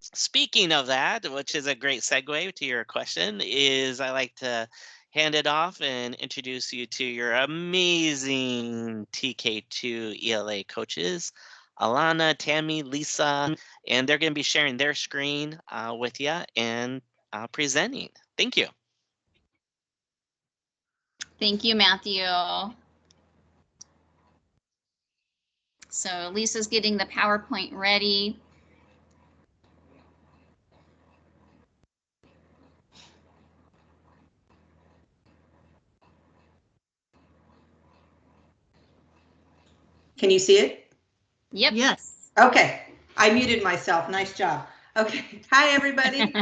Speaking of that, which is a great segue to your question, is I like to hand it off and introduce you to your amazing TK2 ELA coaches, Alana, Tammy, Lisa, and they're going to be sharing their screen with you and presenting. Thank you. Thank you, Matthew. So Lisa's getting the PowerPoint ready. Can you see it? Yep. Yes. Okay, I muted myself. Nice job. Okay, hi everybody.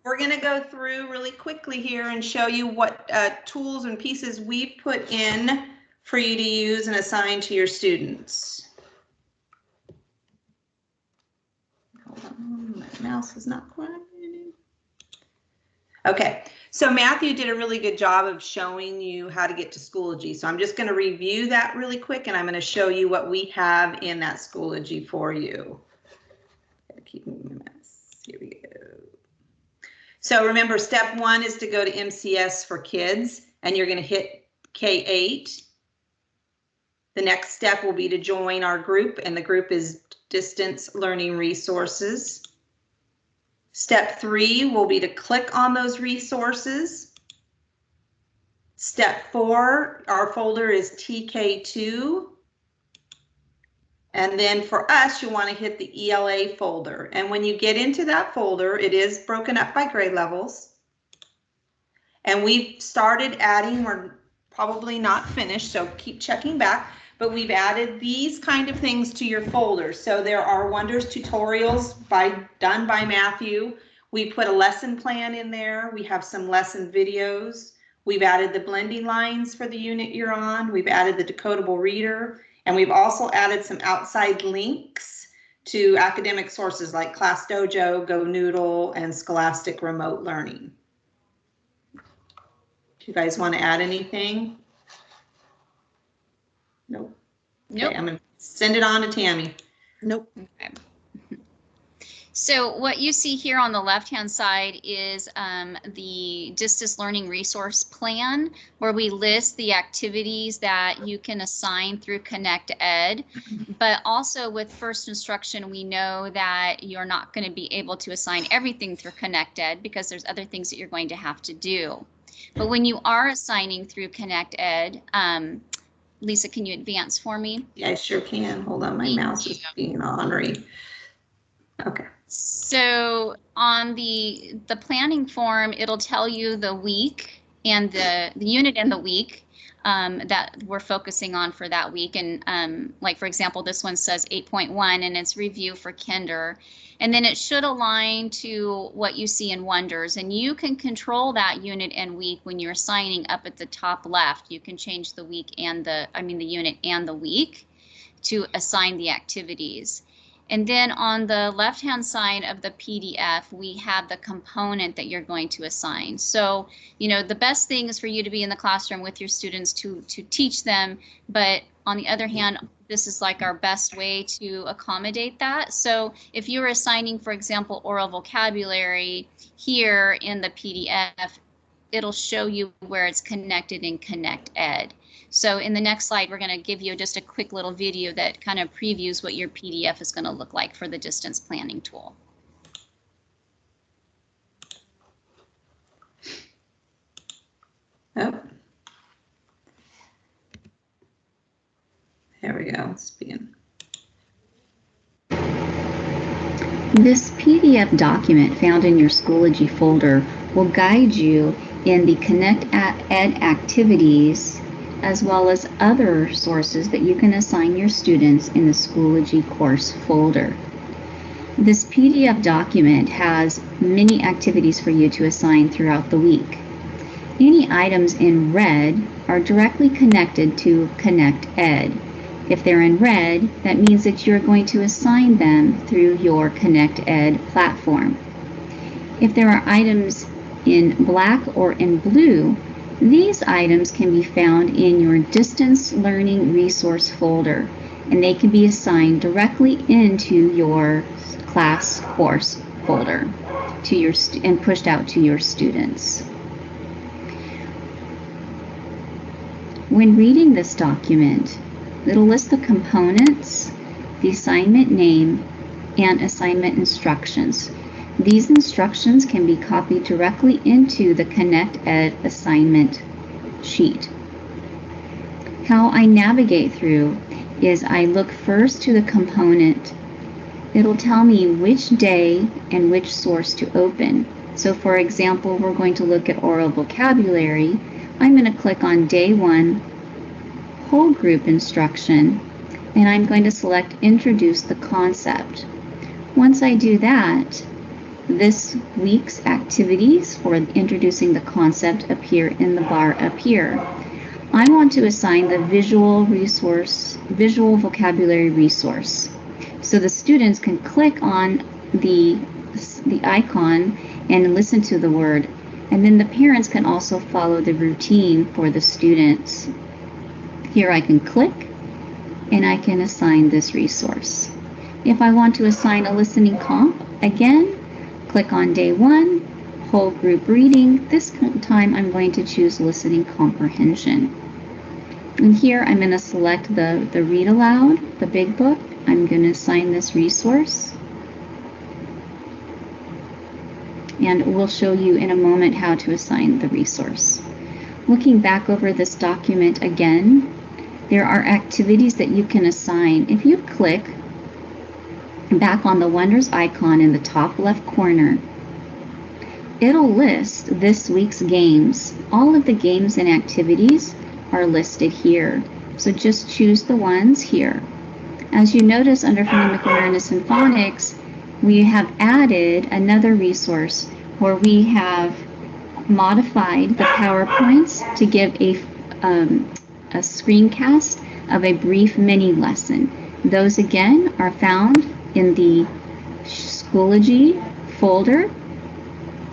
We're going to go through really quickly here and show you what tools and pieces we've put in for you to use and assign to your students. Hold on, my mouse is not cooperating. Okay, so Matthew did a really good job of showing you how to get to Schoology. So I'm just going to review that really quick and I'm going to show you what we have in that Schoology for you. Keep moving my mouse. Here we go. So remember, step 1 is to go to MCS for kids and you're going to hit K-8. The next step will be to join our group, and the group is Distance Learning Resources. Step 3 will be to click on those resources. Step 4, our folder is TK2. And then for us, you want to hit the ELA folder. And when you get into that folder, it is broken up by grade levels. And we've started adding, we're probably not finished, so keep checking back, but we've added these kind of things to your folder. So there are Wonders tutorials done by Matthew. We put a lesson plan in there. We have some lesson videos. We've added the blending lines for the unit you're on. We've added the decodable reader, and we've also added some outside links to academic sources like Class Dojo, Go Noodle, and Scholastic Remote Learning. You guys want to add anything? Nope. Nope. Okay, I'm going to send it on to Tammy. Nope. Okay. So what you see here on the left-hand side is the distance learning resource plan, where we list the activities that you can assign through Connect Ed. But also with First Instruction, we know that you're not going to be able to assign everything through Connect Ed because there's other things that you're going to have to do. But when you are assigning through Connect Ed, Lisa, can you advance for me? Yeah, I sure can. Hold on, my mouse is being ornery. Okay. So on the planning form, it'll tell you the week and the unit and the week that we're focusing on for that week. And like, for example, this one says 8.1 and it's review for kinder. And then it should align to what you see in Wonders. And you can control that unit and week when you're assigning up at the top left. You can change the week and the unit and the week to assign the activities. And then on the left-hand side of the PDF, we have the component that you're going to assign. So, you know, the best thing is for you to be in the classroom with your students to teach them. But on the other hand, this is like our best way to accommodate that. So if you're assigning, for example, oral vocabulary here in the PDF, it'll show you where it's connected in Connect Ed. So in the next slide, we're going to give you just a quick little video that kind of previews what your PDF is going to look like for the distance planning tool. Oh. There we go. It's being. This PDF document found in your Schoology folder will guide you in the Connect Ed activities, as well as other sources that you can assign your students in the Schoology Course folder. This PDF document has many activities for you to assign throughout the week. Any items in red are directly connected to Connect Ed. If they're in red, that means that you're going to assign them through your Connect Ed platform. If there are items in black or in blue, these items can be found in your Distance Learning Resource folder, and they can be assigned directly into your class course folder and pushed out to your students. When reading this document, it'll list the components, the assignment name, and assignment instructions. These instructions can be copied directly into the Connect Ed assignment sheet. How I navigate through is I look first to the component. It'll tell me which day and which source to open. So for example, we're going to look at oral vocabulary. I'm going to click on Day 1, Whole Group Instruction, and I'm going to select Introduce the Concept. Once I do that, this week's activities for introducing the concept appear in the bar up here. I want to assign the visual vocabulary resource. So the students can click on the icon and listen to the word, and then the parents can also follow the routine for the students. Here I can click and I can assign this resource. If I want to assign a listening comp, again, click on Day 1, Whole Group Reading. This time I'm going to choose Listening Comprehension. And here I'm going to select the Read Aloud, the big book. I'm going to assign this resource. And we'll show you in a moment how to assign the resource. Looking back over this document again, there are activities that you can assign. If you click back on the Wonders icon in the top left corner, it'll list this week's games. All of the games and activities are listed here. So just choose the ones here. As you notice under Phonemic Awareness and Phonics, we have added another resource where we have modified the PowerPoints to give a screencast of a brief mini lesson. Those again are found in the Schoology folder.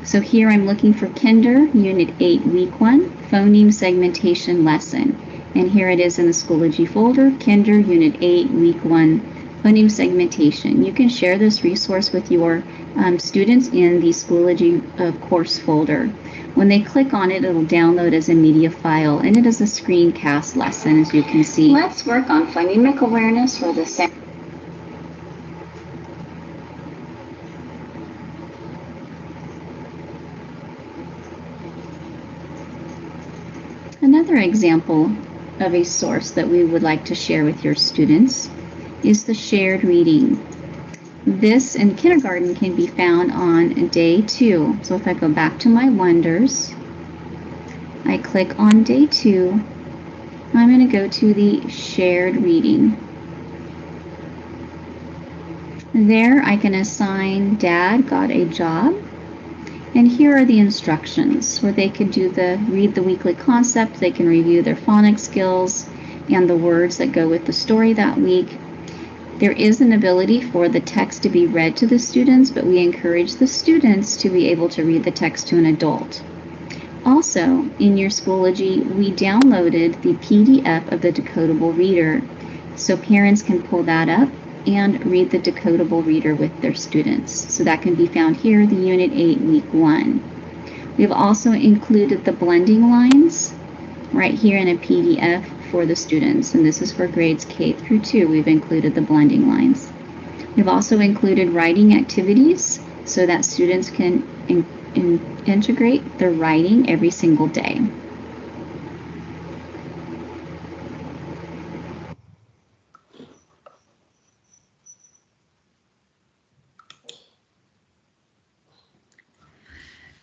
So here I'm looking for Kinder Unit 8 Week 1 Phoneme Segmentation Lesson. And here it is in the Schoology folder, Kinder Unit 8 Week 1 phoneme segmentation. You can share this resource with your students in the Schoology course folder. When they click on it, it'll download as a media file, and it is a screencast lesson, as you can see. Let's work on phonemic awareness for the second. Another example of a source that we would like to share with your students is the shared reading. This in kindergarten can be found on day 2. So if I go back to my wonders, I click on day 2, I'm going to go to the shared reading. There I can assign Dad got a job, and here are the instructions where they could do read the weekly concept, they can review their phonics skills and the words that go with the story that week. There is an ability for the text to be read to the students, but we encourage the students to be able to read the text to an adult. Also, in your Schoology, we downloaded the PDF of the decodable reader, so parents can pull that up and read the decodable reader with their students. So that can be found here, the Unit 8, Week 1. We've also included the blending lines right here in a PDF for the students, and this is for grades K through 2. We've included the blending lines. We've also included writing activities so that students can integrate their writing every single day.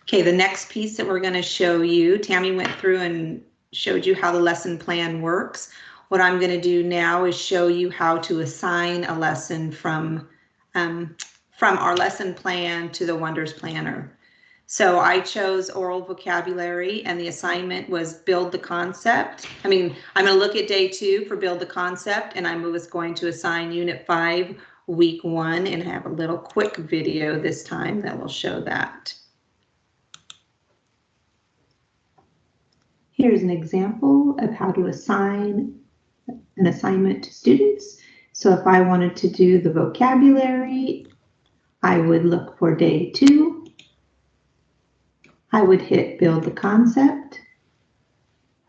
Okay, the next piece that we're going to show you, Tammy went through and showed you how the lesson plan works. What I'm going to do now is show you how to assign a lesson from our lesson plan to the Wonders Planner. So I chose oral vocabulary, and the assignment was build the concept. I'm going to look at day 2 for build the concept, and I was going to assign Unit 5, Week 1, and have a little quick video this time that will show that. Here's an example of how to assign an assignment to students. So if I wanted to do the vocabulary, I would look for day 2. I would hit build the concept.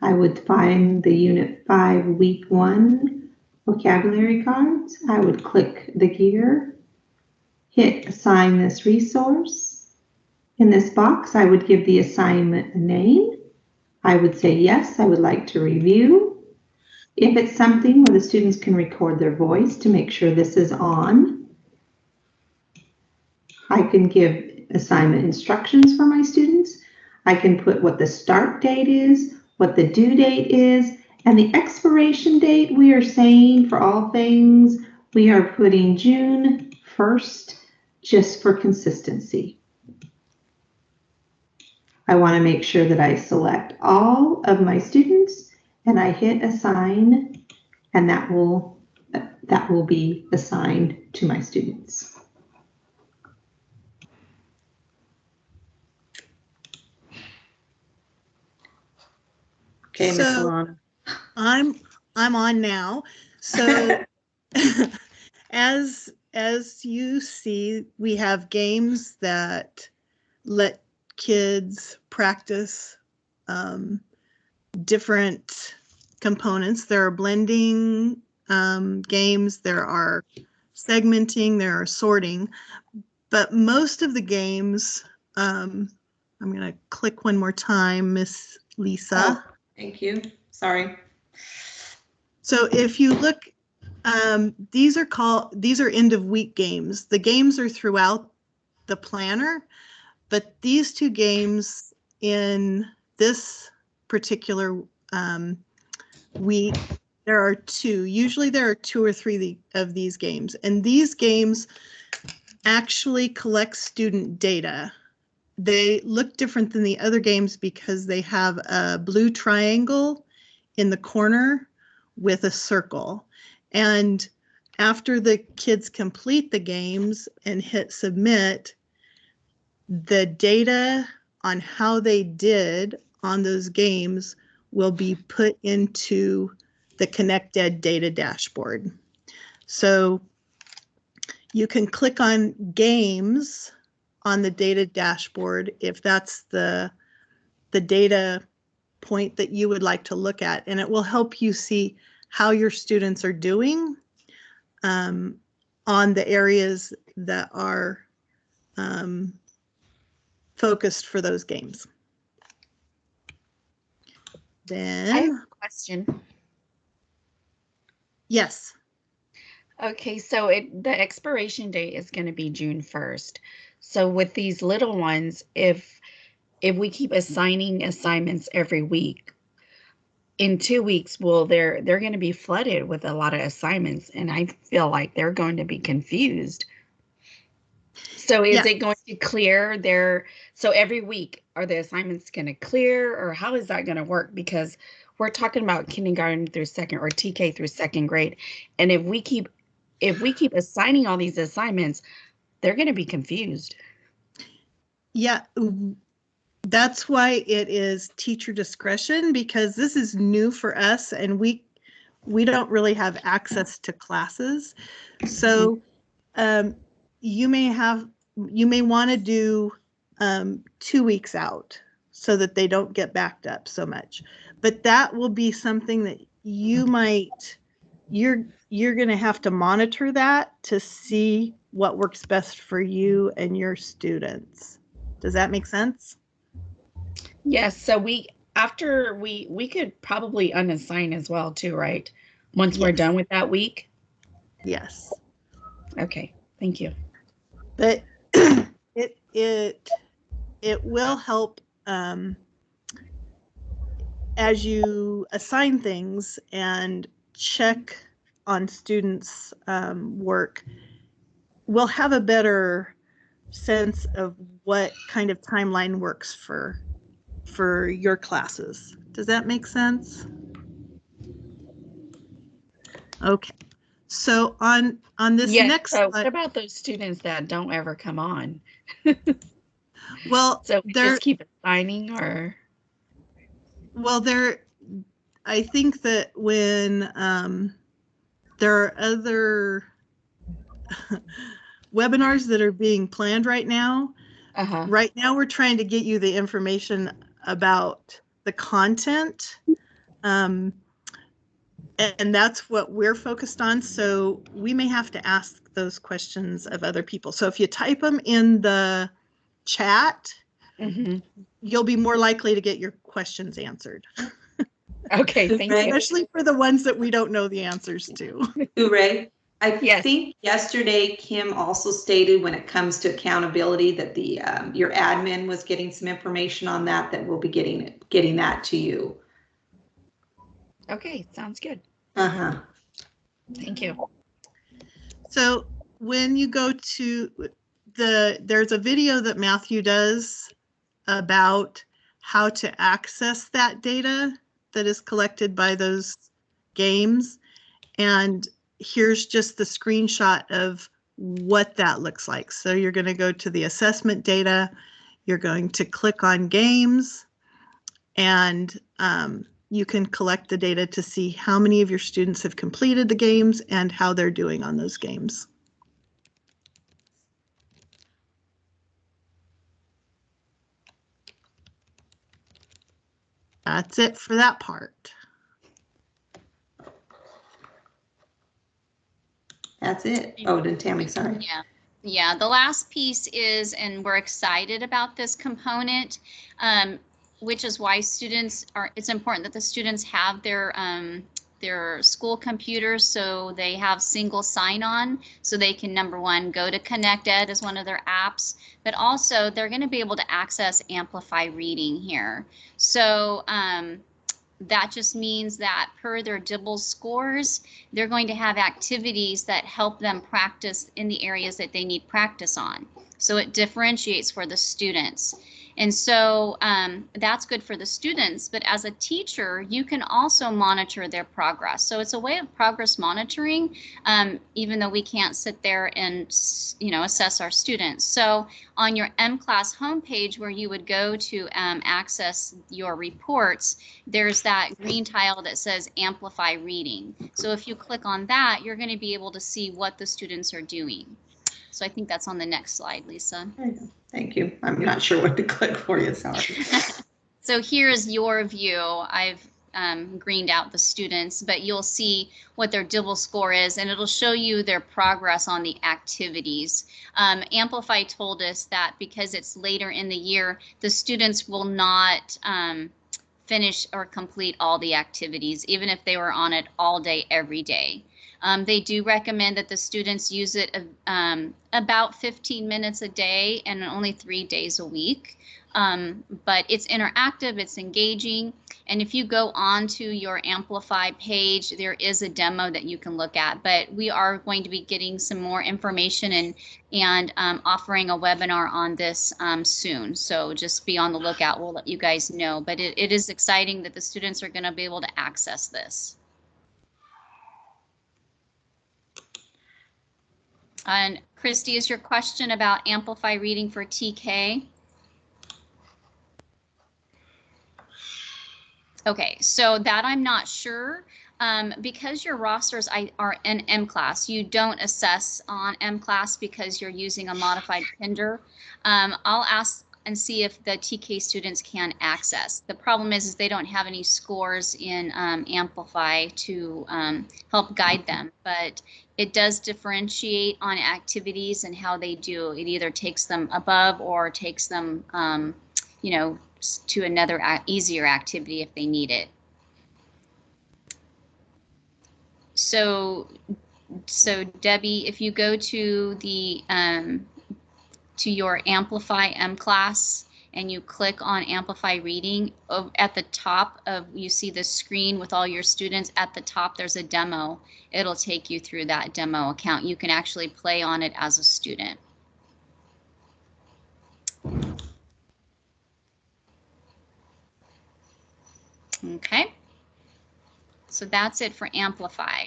I would find the Unit 5 Week 1 vocabulary cards. I would click the gear, hit assign this resource. In this box, I would give the assignment a name. I would say, yes, I would like to review. If it's something where the students can record their voice to make sure this is on, I can give assignment instructions for my students. I can put what the start date is, what the due date is, and the expiration date. We are saying for all things, we are putting June 1st just for consistency. I want to make sure that I select all of my students and I hit assign, and that will be assigned to my students. Okay, Miss Alana. I'm on now. So as you see, we have games that let kids practice different components. There are blending games, there are segmenting, there are sorting, but most of the games, I'm going to click one more time, Miss Lisa. Oh, thank you. Sorry. So if you look, these are end of week games. The games are throughout the planner, but these 2 games in this particular week, there are 2. Usually there are 2 or 3 of these games, and these games actually collect student data. They look different than the other games because they have a blue triangle in the corner with a circle. And after the kids complete the games and hit submit, the data on how they did on those games will be put into the ConnectEd data dashboard. So You can click on games on the data dashboard if that's the data point that you would like to look at, and it will help you see how your students are doing on the areas that are focused for those games. Then I have a question. Yes. Okay, so the expiration date is going to be June 1st. So with these little ones, if we keep assigning assignments every week, in 2 weeks, well, they're going to be flooded with a lot of assignments, and I feel like they're going to be confused. So is it going to clear their, so every week, are the assignments going to clear, or how is that going to work? Because we're talking about kindergarten through second, or TK through second grade. And if we keep assigning all these assignments, they're going to be confused. Yeah, that's why it is teacher discretion, because this is new for us and we don't really have access to classes. So you may want to do 2 weeks out so that they don't get backed up so much. But that will be something that you're going to have to monitor that to see what works best for you and your students. Does that make sense? Yes. So we could probably unassign as well too, right? Once we're done with that week. Yes. Okay. Thank you. But it will help as you assign things and check on students' work. We'll have a better sense of what kind of timeline works for your classes. Does that make sense? Okay. So on this next slide, what about those students that don't ever come on? Well, so we just keep assigning, or? Well, I think that when there are other webinars that are being planned right now, right now we're trying to get you the information about the content. And that's what we're focused on. So we may have to ask those questions of other people. So if you type them in the chat, you'll be more likely to get your questions answered. Okay, thank you. Especially for the ones that we don't know the answers to. Ray, I think yesterday Kim also stated when it comes to accountability that the your admin was getting some information on that we'll be getting that to you. Okay, sounds good. Thank you. So when you go to there's a video that Matthew does about how to access that data that is collected by those games. And here's just the screenshot of what that looks like. So you're going to go to the assessment data, you're going to click on games, and you can collect the data to see how many of your students have completed the games and how they're doing on those games. That's it for that part. That's it. Oh, then Tammy, sorry. Yeah. The last piece is, and we're excited about this component, which is why it's important that the students have their school computers, so they have single sign-on, so they can, number one, go to ConnectEd as one of their apps, but also they're going to be able to access AmplifyReading here. So that just means that per their DIBELS scores, they're going to have activities that help them practice in the areas that they need practice on. So it differentiates for the students. And so that's good for the students, but as a teacher, you can also monitor their progress. So it's a way of progress monitoring, even though we can't sit there and, assess our students. So on your M-Class homepage, where you would go to access your reports, there's that green tile that says Amplify Reading. So if you click on that, you're going to be able to see what the students are doing. So I think that's on the next slide, Lisa. Thank you. I'm not sure what to click for you, sorry. So here's your view. I've greened out the students, but you'll see what their DIBEL score is, and it'll show you their progress on the activities. Amplify told us that because it's later in the year, the students will not finish or complete all the activities, even if they were on it all day, every day. They do recommend that the students use it about 15 minutes a day and only 3 days a week. But it's interactive, it's engaging. And if you go on to your Amplify page, there is a demo that you can look at. But we are going to be getting some more information and offering a webinar on this soon. So just be on the lookout. We'll let you guys know. But it is exciting that the students are going to be able to access this. And Christy, is your question about Amplify Reading for TK? Okay, so that I'm not sure. Because your rosters are in M-Class, you don't assess on M-Class because you're using a modified Pender. I'll ask and see if the TK students can access. The problem is they don't have any scores in Amplify to help guide them, but it does differentiate on activities and how they do. It either takes them above or takes them, you know, to another easier activity if they need it. So Debbie, if you go to the to your Amplify M-Class and you click on Amplify Reading, at the top of, you see the screen with all your students. At the top there's a demo. It'll take you through that demo account. You can actually play on it as a student. Okay, so that's it for Amplify.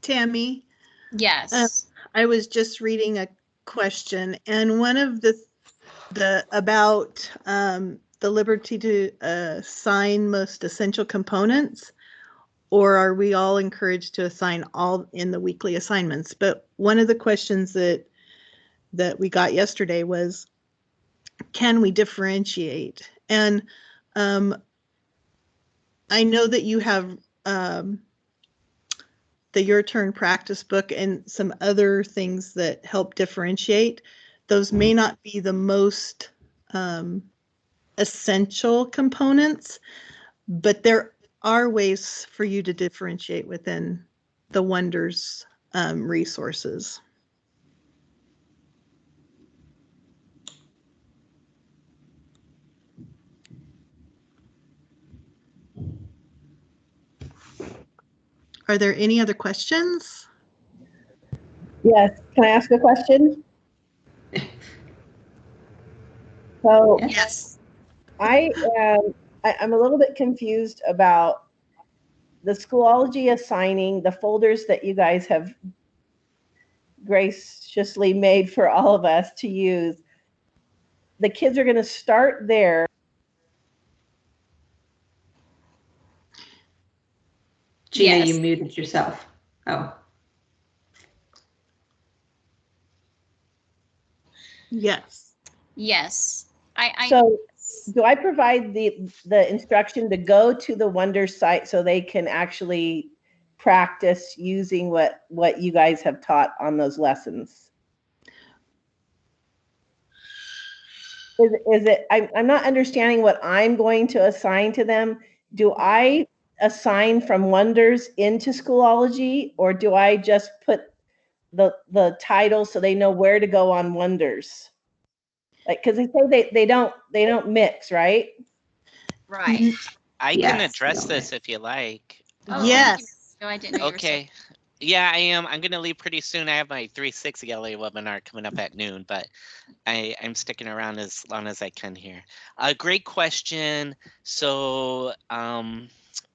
Tammy? Yes. I was just reading a question, and one of the about the liberty to assign most essential components, or are we all encouraged to assign all in the weekly assignments? But one of the questions that we got yesterday was, can we differentiate? And I know that you have the Your Turn practice book and some other things that help differentiate. Those may not be the most essential components, but there are ways for you to differentiate within the Wonders resources. Are there any other questions? Yes, can I ask a question? So Yes. I'm a little bit confused about the Schoology assigning the folders that you guys have graciously made for all of us to use. The kids are going to start there. Gina, Yes. you muted yourself. Oh. Yes. Yes. So do I provide the instruction to go to the Wonders site so they can actually practice using what you guys have taught on those lessons? Is it, I'm not understanding what I'm going to assign to them. Do I assign from Wonders into Schoology, or do I just put the title so they know where to go on Wonders? Like, because they say they don't mix, right? Right. I Yes, can address no, this if you like. Oh, Yes. thank you. I didn't know you were so. Okay. Yeah, I am. I'm going to leave pretty soon. I have my 3-6 ELA webinar coming up at noon, but I'm sticking around as long as I can here. Great question. So,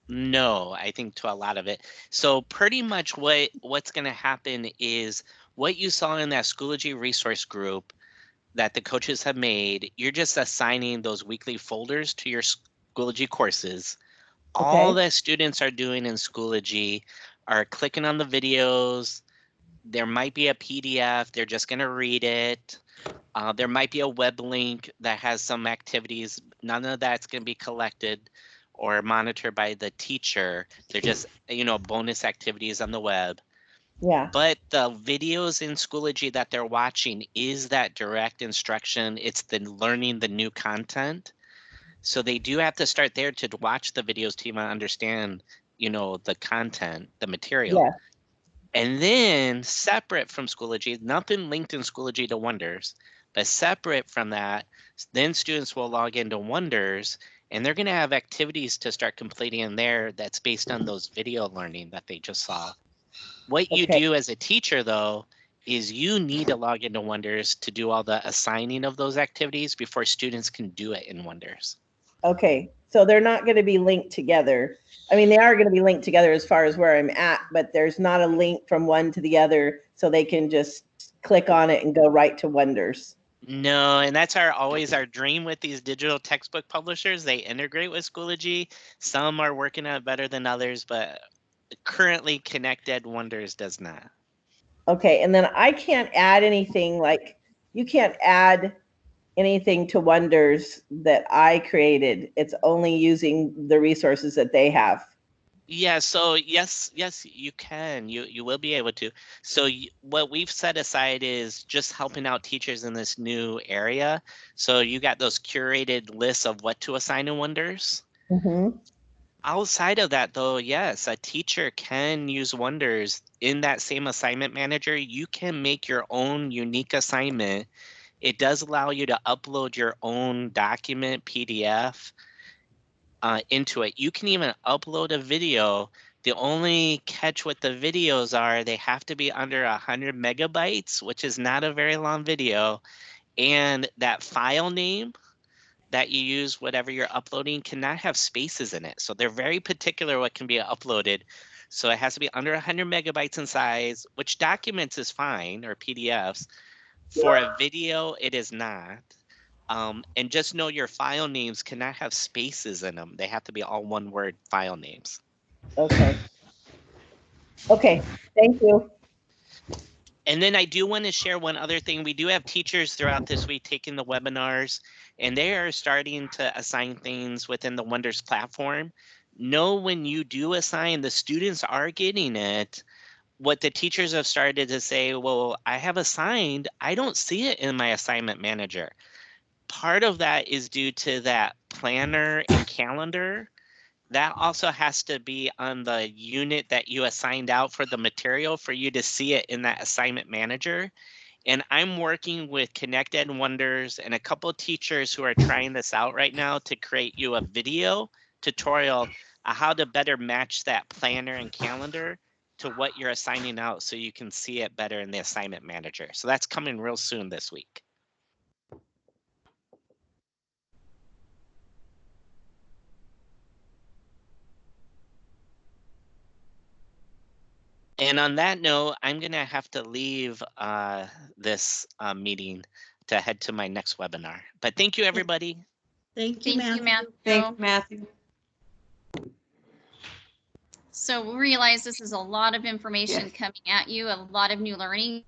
no, I think to a lot of it. So pretty much what's going to happen is what you saw in that Schoology resource group that the coaches have made, you're just assigning those weekly folders to your Schoology courses. All Okay. that students are doing in Schoology are clicking on the videos. There might be a PDF. They're just going to read it. There might be a web link that has some activities. None of that's going to be collected or monitored by the teacher. They're just, bonus activities on the web. Yeah. But the videos in Schoology that they're watching is that direct instruction. It's the learning the new content. So they do have to start there to watch the videos to even understand, the content, the material. Yeah. And then separate from Schoology, nothing linked in Schoology to Wonders, but separate from that, then students will log into Wonders and they're going to have activities to start completing in there that's based on those video learning that they just saw. What you Okay. do as a teacher, though, is you need to log into Wonders to do all the assigning of those activities before students can do it in Wonders. Okay. So they're not going to be linked together. I mean, they are going to be linked together as far as where I'm at, but there's not a link from one to the other, so they can just click on it and go right to Wonders. No, and that's always our dream with these digital textbook publishers. They integrate with Schoology. Some are working on it better than others, but currently Connected Wonders does not. Okay. And then I can't add anything, like you can't add anything to Wonders that I created. It's only using the resources that they have. Yeah, so yes, you can. You will be able to. So what we've set aside is just helping out teachers in this new area. So you got those curated lists of what to assign in Wonders. Mm-hmm. Outside of that, though, yes, a teacher can use Wonders in that same assignment manager. You can make your own unique assignment. It does allow you to upload your own document, PDF, into it. You can even upload a video. The only catch with the videos are they have to be under 100 megabytes, which is not a very long video. And that file name that you use, whatever you're uploading, cannot have spaces in it. So they're very particular what can be uploaded. So it has to be under 100 megabytes in size, which documents is fine, or PDFs. For a video, it is not. And just know your file names cannot have spaces in them. They have to be all one word file names. Okay. Okay. Thank you. And then I do want to share one other thing. We do have teachers throughout this week taking the webinars, and they are starting to assign things within the Wonders platform. Know when you do assign, the students are getting it. What the teachers have started to say, well, I have assigned, I don't see it in my assignment manager. Part of that is due to that planner and calendar. That also has to be on the unit that you assigned out for the material for you to see it in that assignment manager. And I'm working with Connected Wonders and a couple of teachers who are trying this out right now to create you a video tutorial on how to better match that planner and calendar to what you're assigning out so you can see it better in the assignment manager. So that's coming real soon this week. And on that note, I'm going to have to leave this meeting to head to my next webinar. But thank you, everybody. Thank you, Thank you, Matthew. Matthew. Matthew. So we realize this is a lot of information coming at you, a lot of new learning.